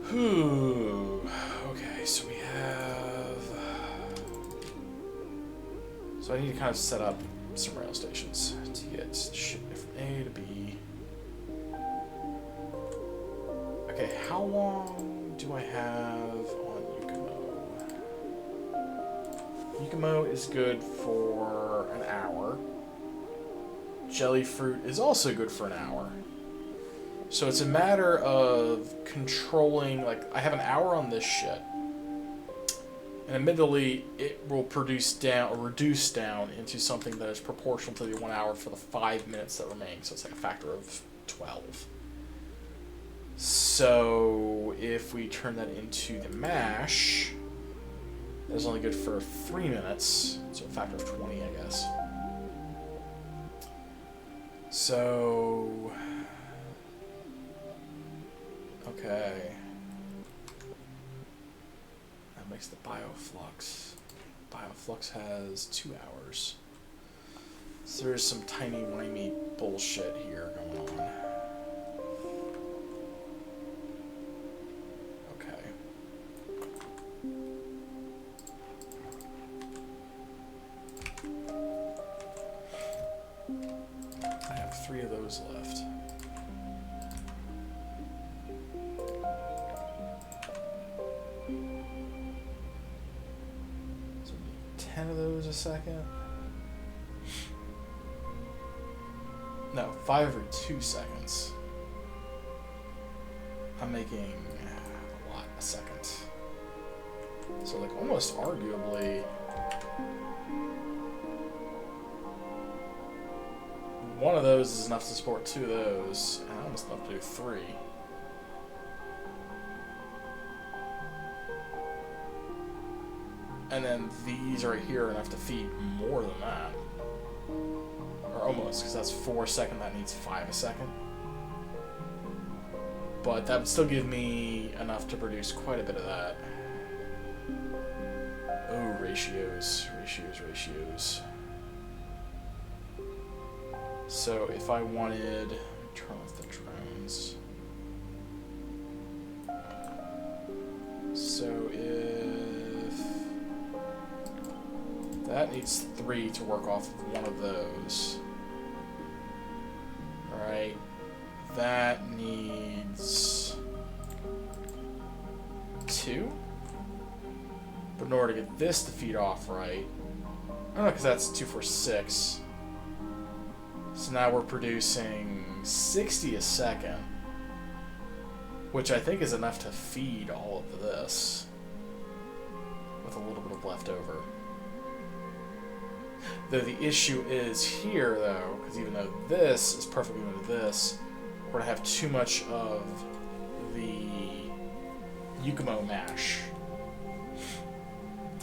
okay, so we have, so I need to kind of set up some rail stations to get shit from A to B. Okay, how long do I have on Yukumo? Yukumo is good for an hour. Jelly fruit is also good for an hour. So it's a matter of controlling, like, I have an hour on this shit. And admittedly, it will reduce down into something that is proportional to the 1 hour for the 5 minutes that remain. So it's like a factor of 12. So if we turn that into the mash, that's only good for 3 minutes. So a factor of 20, I guess. So, okay. That makes the bioflux. Bioflux has 2 hours. So there's some tiny whiny bullshit here going on. Okay. I have 3 of those left. So 10 of those a second. No, 5 every 2 seconds. I'm making a lot a second. So like almost arguably one of those is enough to support 2 of those, and almost enough to do 3. And then these right here are enough to feed more than that. Or almost, because that's 4 a second, that needs 5 a second. But that would still give me enough to produce quite a bit of that. Oh, ratios. So if I wanted, turn off the drones. So if that needs 3 to work off of one of those. Alright. That needs 2. But in order to get this to feed off right, I don't know, because that's 2, 4, 6. So now we're producing 60 a second, which I think is enough to feed all of this with a little bit of leftover. Though the issue is here, though, because even though this is perfectly equal to this, we're going to have too much of the Yukumo mash.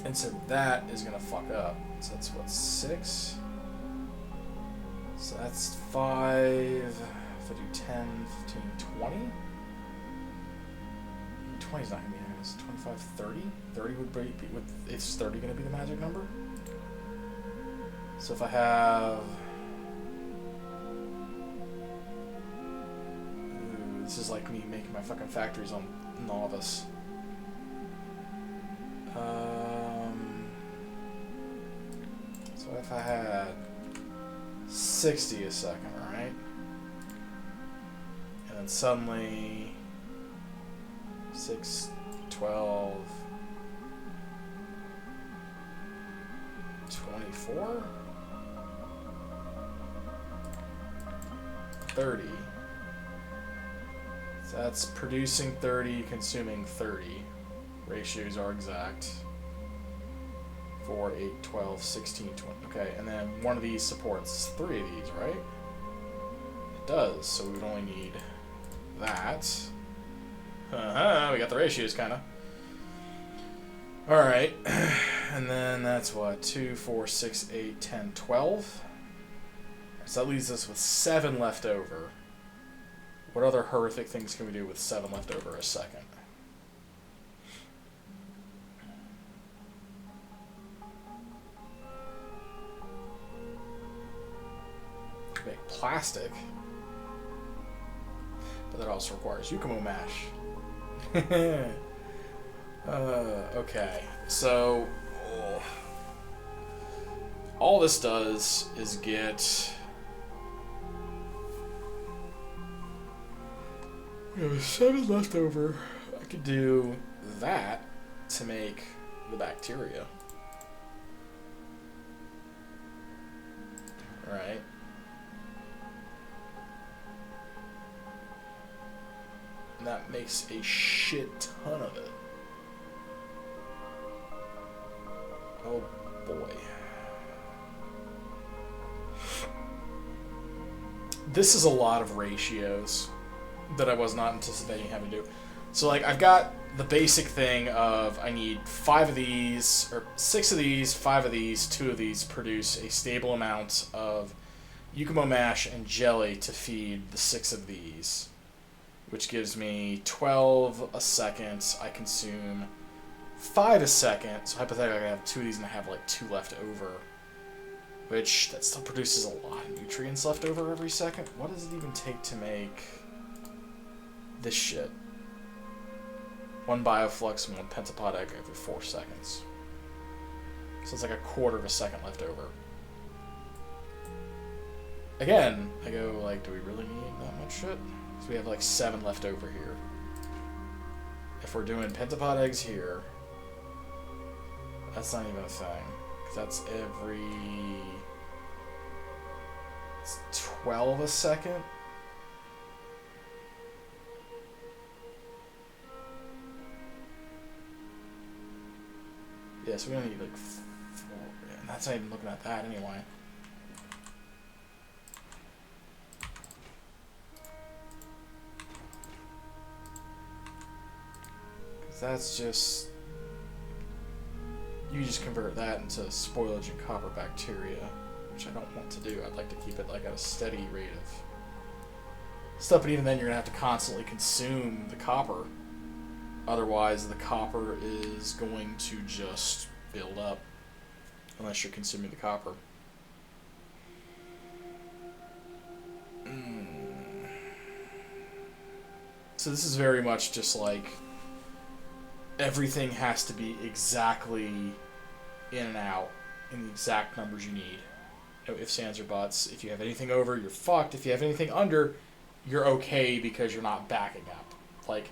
And so that is going to fuck up. So that's what, 6? So that's 5, if I do 10, 15, 20? 20 is not going to be is 25, 30? 30 would be, is 30 going to be the magic number? So if I have... Ooh, this is like me making my fucking factories on novice. So if I had 60 a second, right? And then suddenly 6, 12, 24, 30. So that's producing 30, consuming 30. Ratios are exact. 4, 8, 12, 16, 20. Okay, and then one of these supports 3 of these, right? It does, so we would only need that. We got the ratios, kind of. Alright, and then that's what? 2, 4, 6, 8, 10, 12. So that leaves us with 7 left over. What other horrific things can we do with 7 left over a second? Make plastic, but that also requires Yukumo mash. Okay, so all this does is get 7 left over. I could do that to make the bacteria. Right. And that makes a shit ton of it. Oh boy. This is a lot of ratios that I was not anticipating having to do. So like I've got the basic thing of I need 5 of these, or 6 of these, 5 of these, 2 of these produce a stable amount of Yukumo mash and jelly to feed the 6 of these, which gives me 12 a second. I consume 5 a second, so hypothetically I have 2 of these and I have like 2 left over, which that still produces a lot of nutrients left over every second. What does it even take to make this shit? 1 bioflux and 1 pentapod egg every 4 seconds. So it's like a quarter of a second left over. Again, I go like, do we really need that much shit? So we have like 7 left over here. If we're doing pentapod eggs here, that's not even a thing. Because that's every... It's 12 a second? Yeah, so we only need like 4. And that's not even looking at that anyway. Because that's just... You just convert that into spoilage and copper bacteria, which I don't want to do. I'd like to keep it like at a steady rate of stuff, but even then you're going to have to constantly consume the copper. Otherwise, the copper is going to just build up unless you're consuming the copper. So this is very much just like everything has to be exactly in and out in the exact numbers you need. No ifs, ands, or buts. If you have anything over, you're fucked. If you have anything under, you're okay because you're not backing up. Like,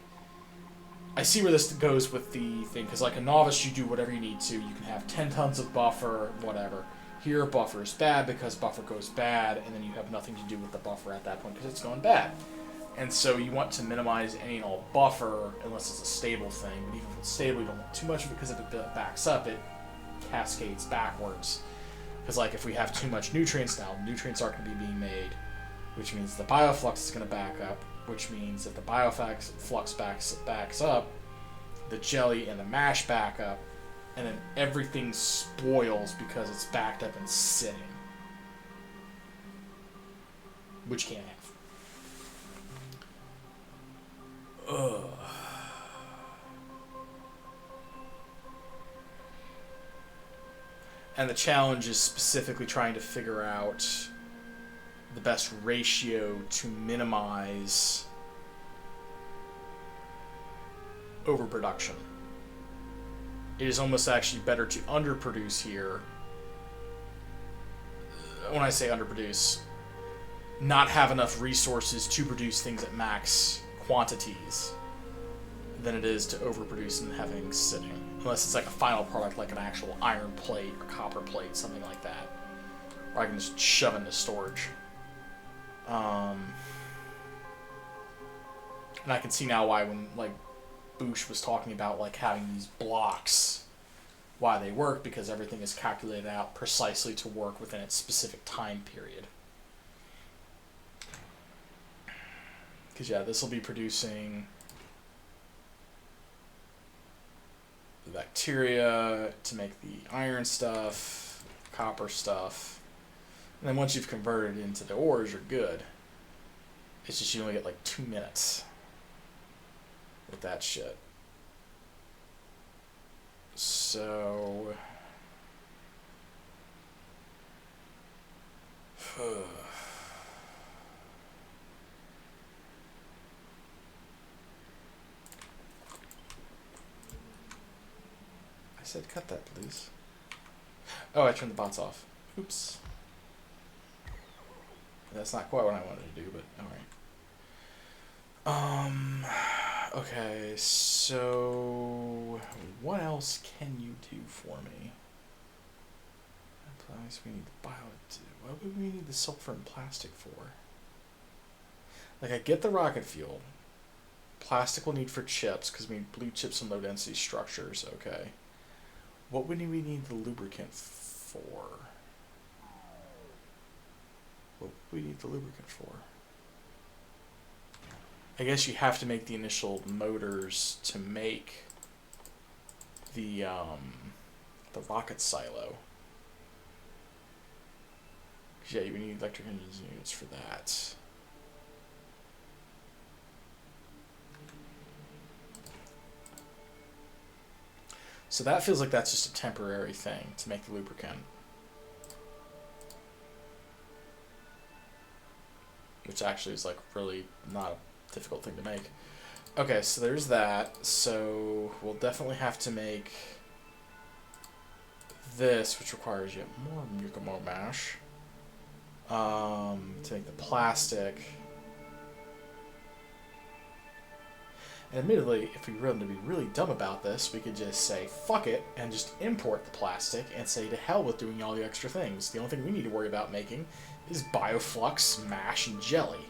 I see where this goes with the thing, because like a novice, you do whatever you need to. You can have 10 tons of buffer, whatever. Here, buffer is bad because buffer goes bad, and then you have nothing to do with the buffer at that point because it's going bad. And so you want to minimize any and all buffer unless it's a stable thing. But even if it's stable, you don't want too much of it because if it backs up, it cascades backwards. Because like if we have too much nutrients now, nutrients aren't going to be being made, which means the bioflux is going to back up. Which means if the bioflux backs up, the jelly and the mash back up, and then everything spoils because it's backed up and sitting. Which you can't have. Ugh. And the challenge is specifically trying to figure out the best ratio to minimize overproduction. It is almost actually better to underproduce here. When I say underproduce, not have enough resources to produce things at max quantities than it is to overproduce and have things sitting. Unless it's like a final product, like an actual iron plate or copper plate, something like that. Or I can just shove into storage. And I can see now why when, like, Boosh was talking about, like, having these blocks, why they work, because everything is calculated out precisely to work within its specific time period. Because, yeah, this will be producing the bacteria to make the iron stuff, copper stuff. And then once you've converted it into the ores, you're good. It's just you only get like 2 minutes with that shit. So... I said cut that, please. Oh, I turned the bots off. Oops. That's not quite what I wanted to do, but alright. Okay, so what else can you do for me? We need the bio. What would we need the sulfur and plastic for? Like, I get the rocket fuel. Plastic we'll need for chips, because we need blue chips and low density structures, okay. What would we need the lubricant for? What would we need the lubricant for? I guess you have to make the initial motors to make the rocket silo. Yeah, you would need electric engines units for that. So that feels like that's just a temporary thing to make the lubricant. Which actually is like really not a difficult thing to make. Okay, so there's that. So we'll definitely have to make this, which requires yet more mucomor mash. To make the plastic. And admittedly, if we wanted to be really dumb about this, we could just say, fuck it, and just import the plastic and say to hell with doing all the extra things. The only thing we need to worry about making is bioflux, mash, and jelly.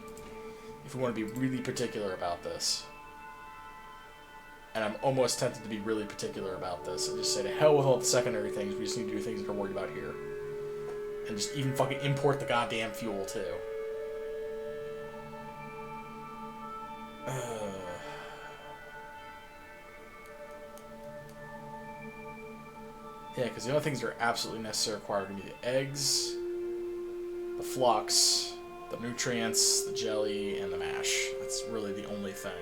If we want to be really particular about this. And I'm almost tempted to be really particular about this and just say to hell with all the secondary things, we just need to do things that we're worried about here. And just even fucking import the goddamn fuel, too. Yeah, because the only things that are absolutely necessary required are going to be the eggs, the flux, the nutrients, the jelly, and the mash. That's really the only thing.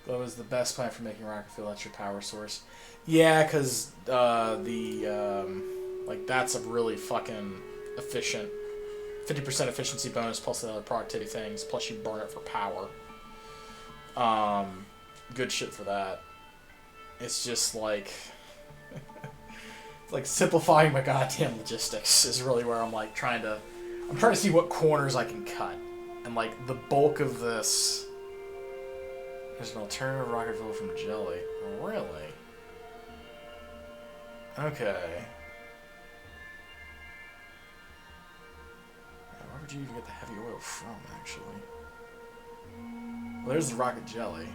That was the best plan for making rocket fuel. That's your power source. Yeah, because like that's a really fucking efficient 50% efficiency bonus plus the other productivity things. Plus you burn it for power. Good shit for that. It's just like it's like simplifying my goddamn logistics is really where I'm like trying to see what corners I can cut, and like the bulk of this. There's an alternative rocket fuel from jelly. Really? Okay. Where would you even get the heavy oil from, actually? Well, there's the rocket jelly.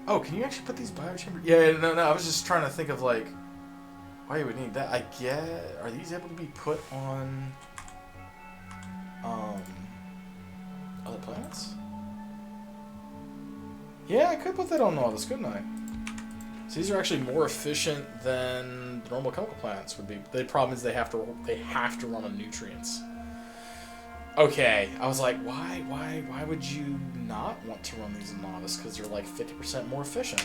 Oh, can you actually put these biochambers? Yeah, no, I was just trying to think of, like, why you would need that. I get... Are these able to be put on... other planets? Yeah, I could put that on all this, couldn't I? So these are actually more efficient than the normal chemical plants would be. The problem is they have to run on nutrients. Okay, I was like, why would you not want to run these in novice? Because they're like 50% more efficient.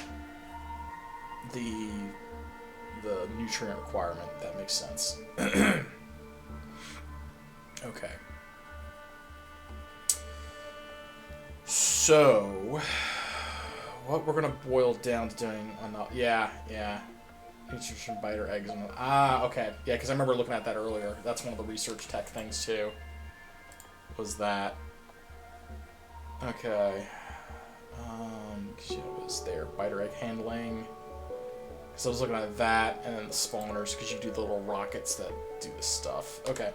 The nutrient requirement, that makes sense. Okay. So, what we're gonna boil down to doing on the nutrition biter eggs. Okay, yeah, because I remember looking at that earlier. That's one of the research tech things too. Was that? Okay. It was there. Biter egg handling. Because I was looking at that, and then the spawners, because you do the little rockets that do this stuff. Okay.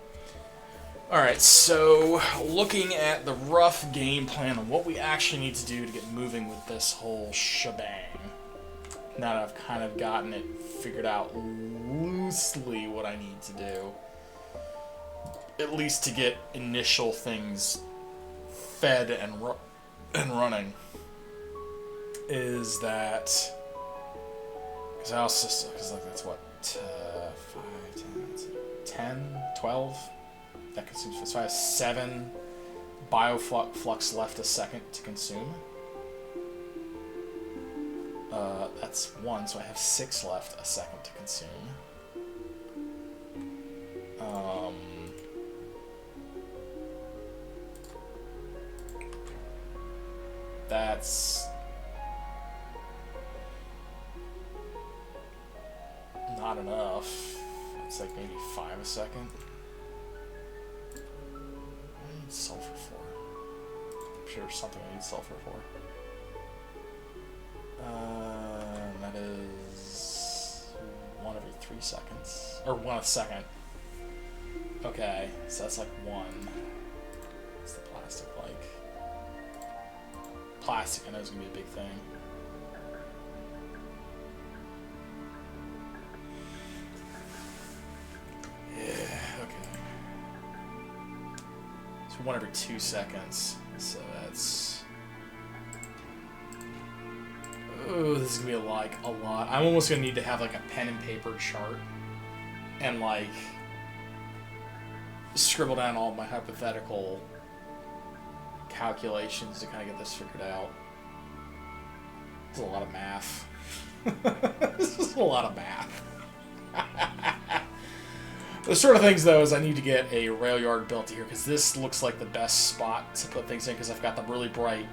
Alright, so looking at the rough game plan of what we actually need to do to get moving with this whole shebang. Now that I've kind of gotten it figured out loosely what I need to do. At least to get initial things fed and running. Is that... Because I also... Because like that's what? 5, 10, 12? That consumes... So I have 7 bioflux left a second to consume. That's 1, so I have 6 left a second to consume. That's not enough. It's like maybe 5 a second. What do I need sulfur for? I'm sure there's something I need sulfur for. That is 1 every 3 seconds. Or 1 a second. Okay, so that's like 1. What's the plastic like? Plastic, I know is going to be a big thing. Yeah, okay. So 1 every 2 seconds. So that's... Oh, this is going to be like a lot. I'm almost going to need to have like a pen and paper chart. And like... scribble down all my hypothetical calculations to kind of get this figured out. It's a lot of math. This is a lot of math. The sort of things, though, is I need to get a rail yard built here, because this looks like the best spot to put things in, because I've got the really bright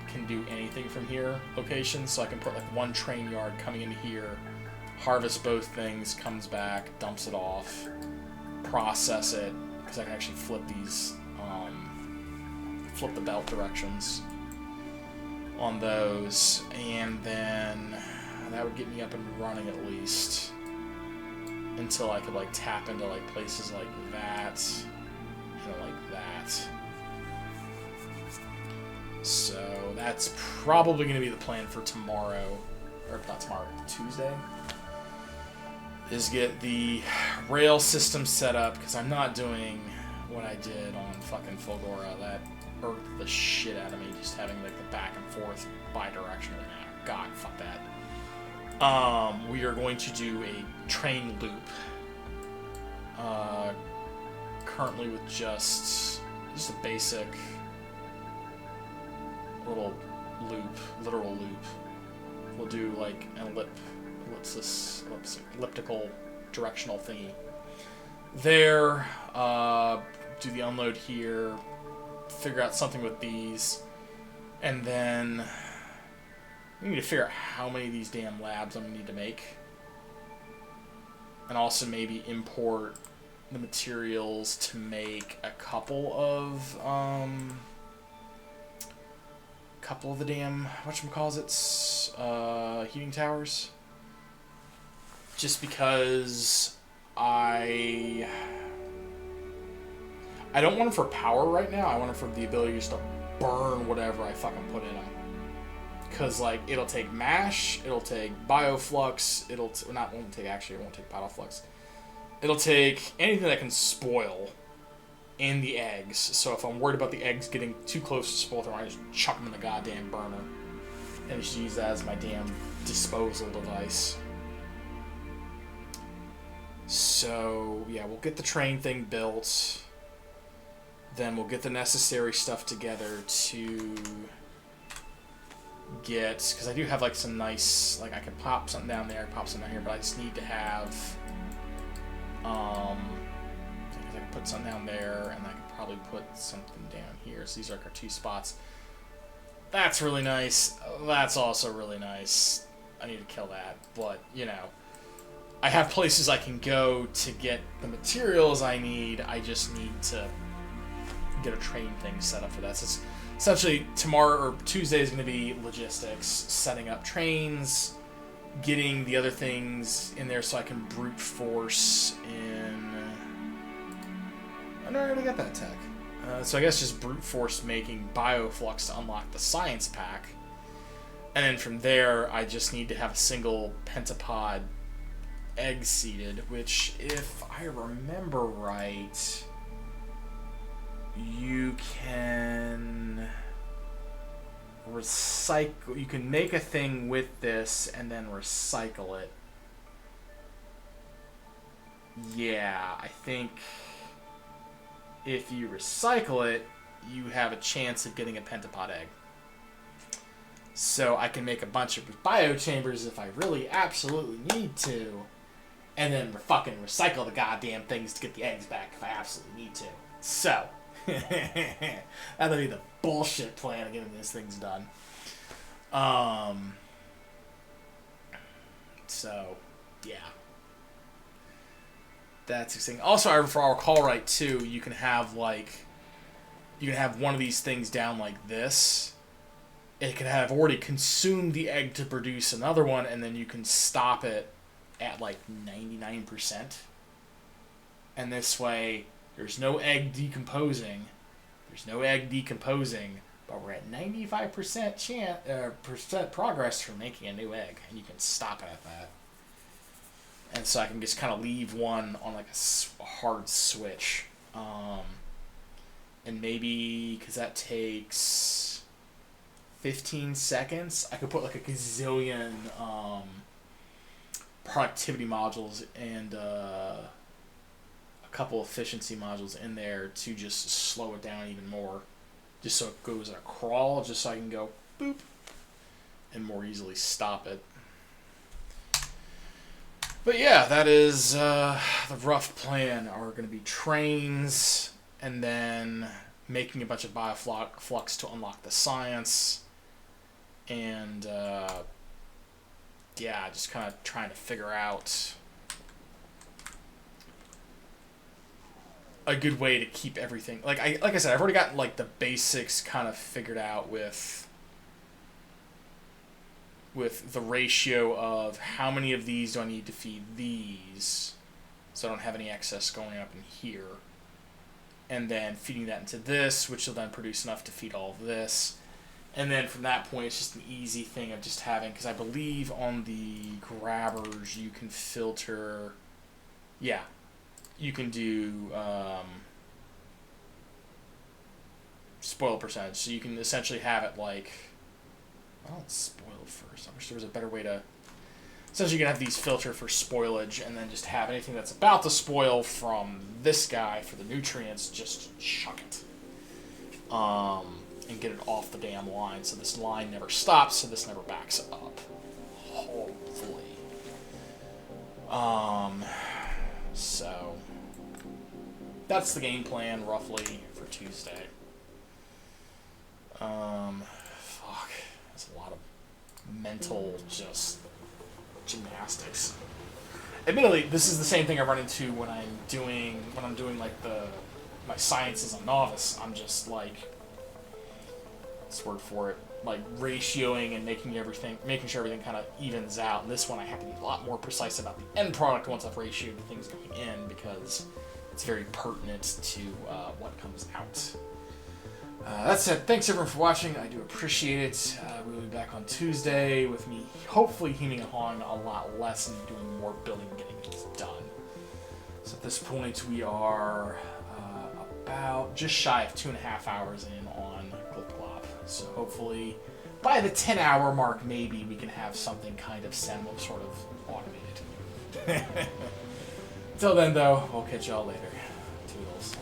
can do anything from here location, so I can put like 1 train yard coming into here, harvest both things, comes back, dumps it off, process it, because I can actually flip these, flip the belt directions on those, and then that would get me up and running at least until I could like tap into like places like that and like that. So that's probably going to be the plan for tomorrow, or not tomorrow, Tuesday, is get the rail system set up, because I'm not doing what I did on fucking Fulgora, that irked the shit out of me, just having like the back and forth bi-directional. God, fuck that. We are going to do a train loop. Currently with just a basic little loop, literal loop. We'll do like an elliptical directional thingy. There, do the unload here, figure out something with these, and then we need to figure out how many of these damn labs I'm going to need to make. And also maybe import the materials to make a couple of the damn, whatchamacallits, heating towers. Just because I don't want them for power right now. I want them for the ability just to burn whatever I fucking put in them. Because, like, it'll take mash, it'll take bioflux, it won't take bioflux. It'll take anything that can spoil in the eggs. So if I'm worried about the eggs getting too close to spoil, I just chuck them in the goddamn burner. And just use that as my damn disposal device. So, yeah, we'll get the train thing built. then we'll get the necessary stuff together to get, because I do have like some nice, like I can pop something down there, pop something down here, but I just need to have, I can put something down there, and I can probably put something down here. So these are like our 2 spots. That's really nice. That's also really nice. I need to kill that, but you know, I have places I can go to get the materials I need. I just need to get a train thing set up for that. So it's essentially tomorrow or Tuesday is going to be logistics, setting up trains, getting the other things in there so I can brute force in. I never already got that tech. So I guess just brute force making bioflux to unlock the science pack, and then from there I just need to have a single pentapod egg seeded, which if I remember right, you can recycle. You can make a thing with this and then recycle it. Yeah, I think if you recycle it, you have a chance of getting a pentapod egg. So I can make a bunch of biochambers if I really absolutely need to, and then fucking recycle the goddamn things to get the eggs back if I absolutely need to. So that'll be the bullshit plan of getting these things done. So yeah, that's exciting. Also, if I recall right too, you can have one of these things down like this. It can have already consumed the egg to produce another one, and then you can stop it at like 99%. And this way, there's no egg decomposing. But we're at 95% percent progress for making a new egg, and you can stop it at that. And so I can just kind of leave one on like a hard switch, and maybe because that takes 15 seconds, I could put like a gazillion productivity modules and a couple efficiency modules in there to just slow it down even more, just so it goes in a crawl, just so I can go boop and more easily stop it. But yeah, that is the rough plan. Are going to be trains, and then making a bunch of bioflux to unlock the science, and yeah, just kind of trying to figure out a good way to keep everything like I said, I've already gotten like the basics kind of figured out with the ratio of how many of these do I need to feed these, so I don't have any excess going up in here, and then feeding that into this, which will then produce enough to feed all of this. And then from that point, it's just an easy thing of just having, because I believe on the grabbers you can filter, yeah, you can do spoil percentage. So you can essentially have it like, well, it's spoiled first. I wish there was a better way to, essentially you can have these filter for spoilage, and then just have anything that's about to spoil from this guy for the nutrients, just chuck it. And get it off the damn line, so this line never stops, so this never backs up. Hopefully. So that's the game plan roughly for Tuesday. Fuck. That's a lot of mental just gymnastics. Admittedly, this is the same thing I run into when I'm doing like my science as a novice. I'm just like, word for it, like ratioing and making sure everything kind of evens out. And this one I have to be a lot more precise about the end product once I've ratioed the things going in, because it's very pertinent to what comes out. That said, thanks everyone for watching. I do appreciate it. We'll be back on Tuesday with me hopefully hemming and hawing a lot less and doing more building and getting things done. So at this point we are about just shy of 2.5 hours in on Gleba. So hopefully by the 10-hour mark, maybe we can have something kind of sort of automated. Until then, though, we'll catch y'all later. Toodles.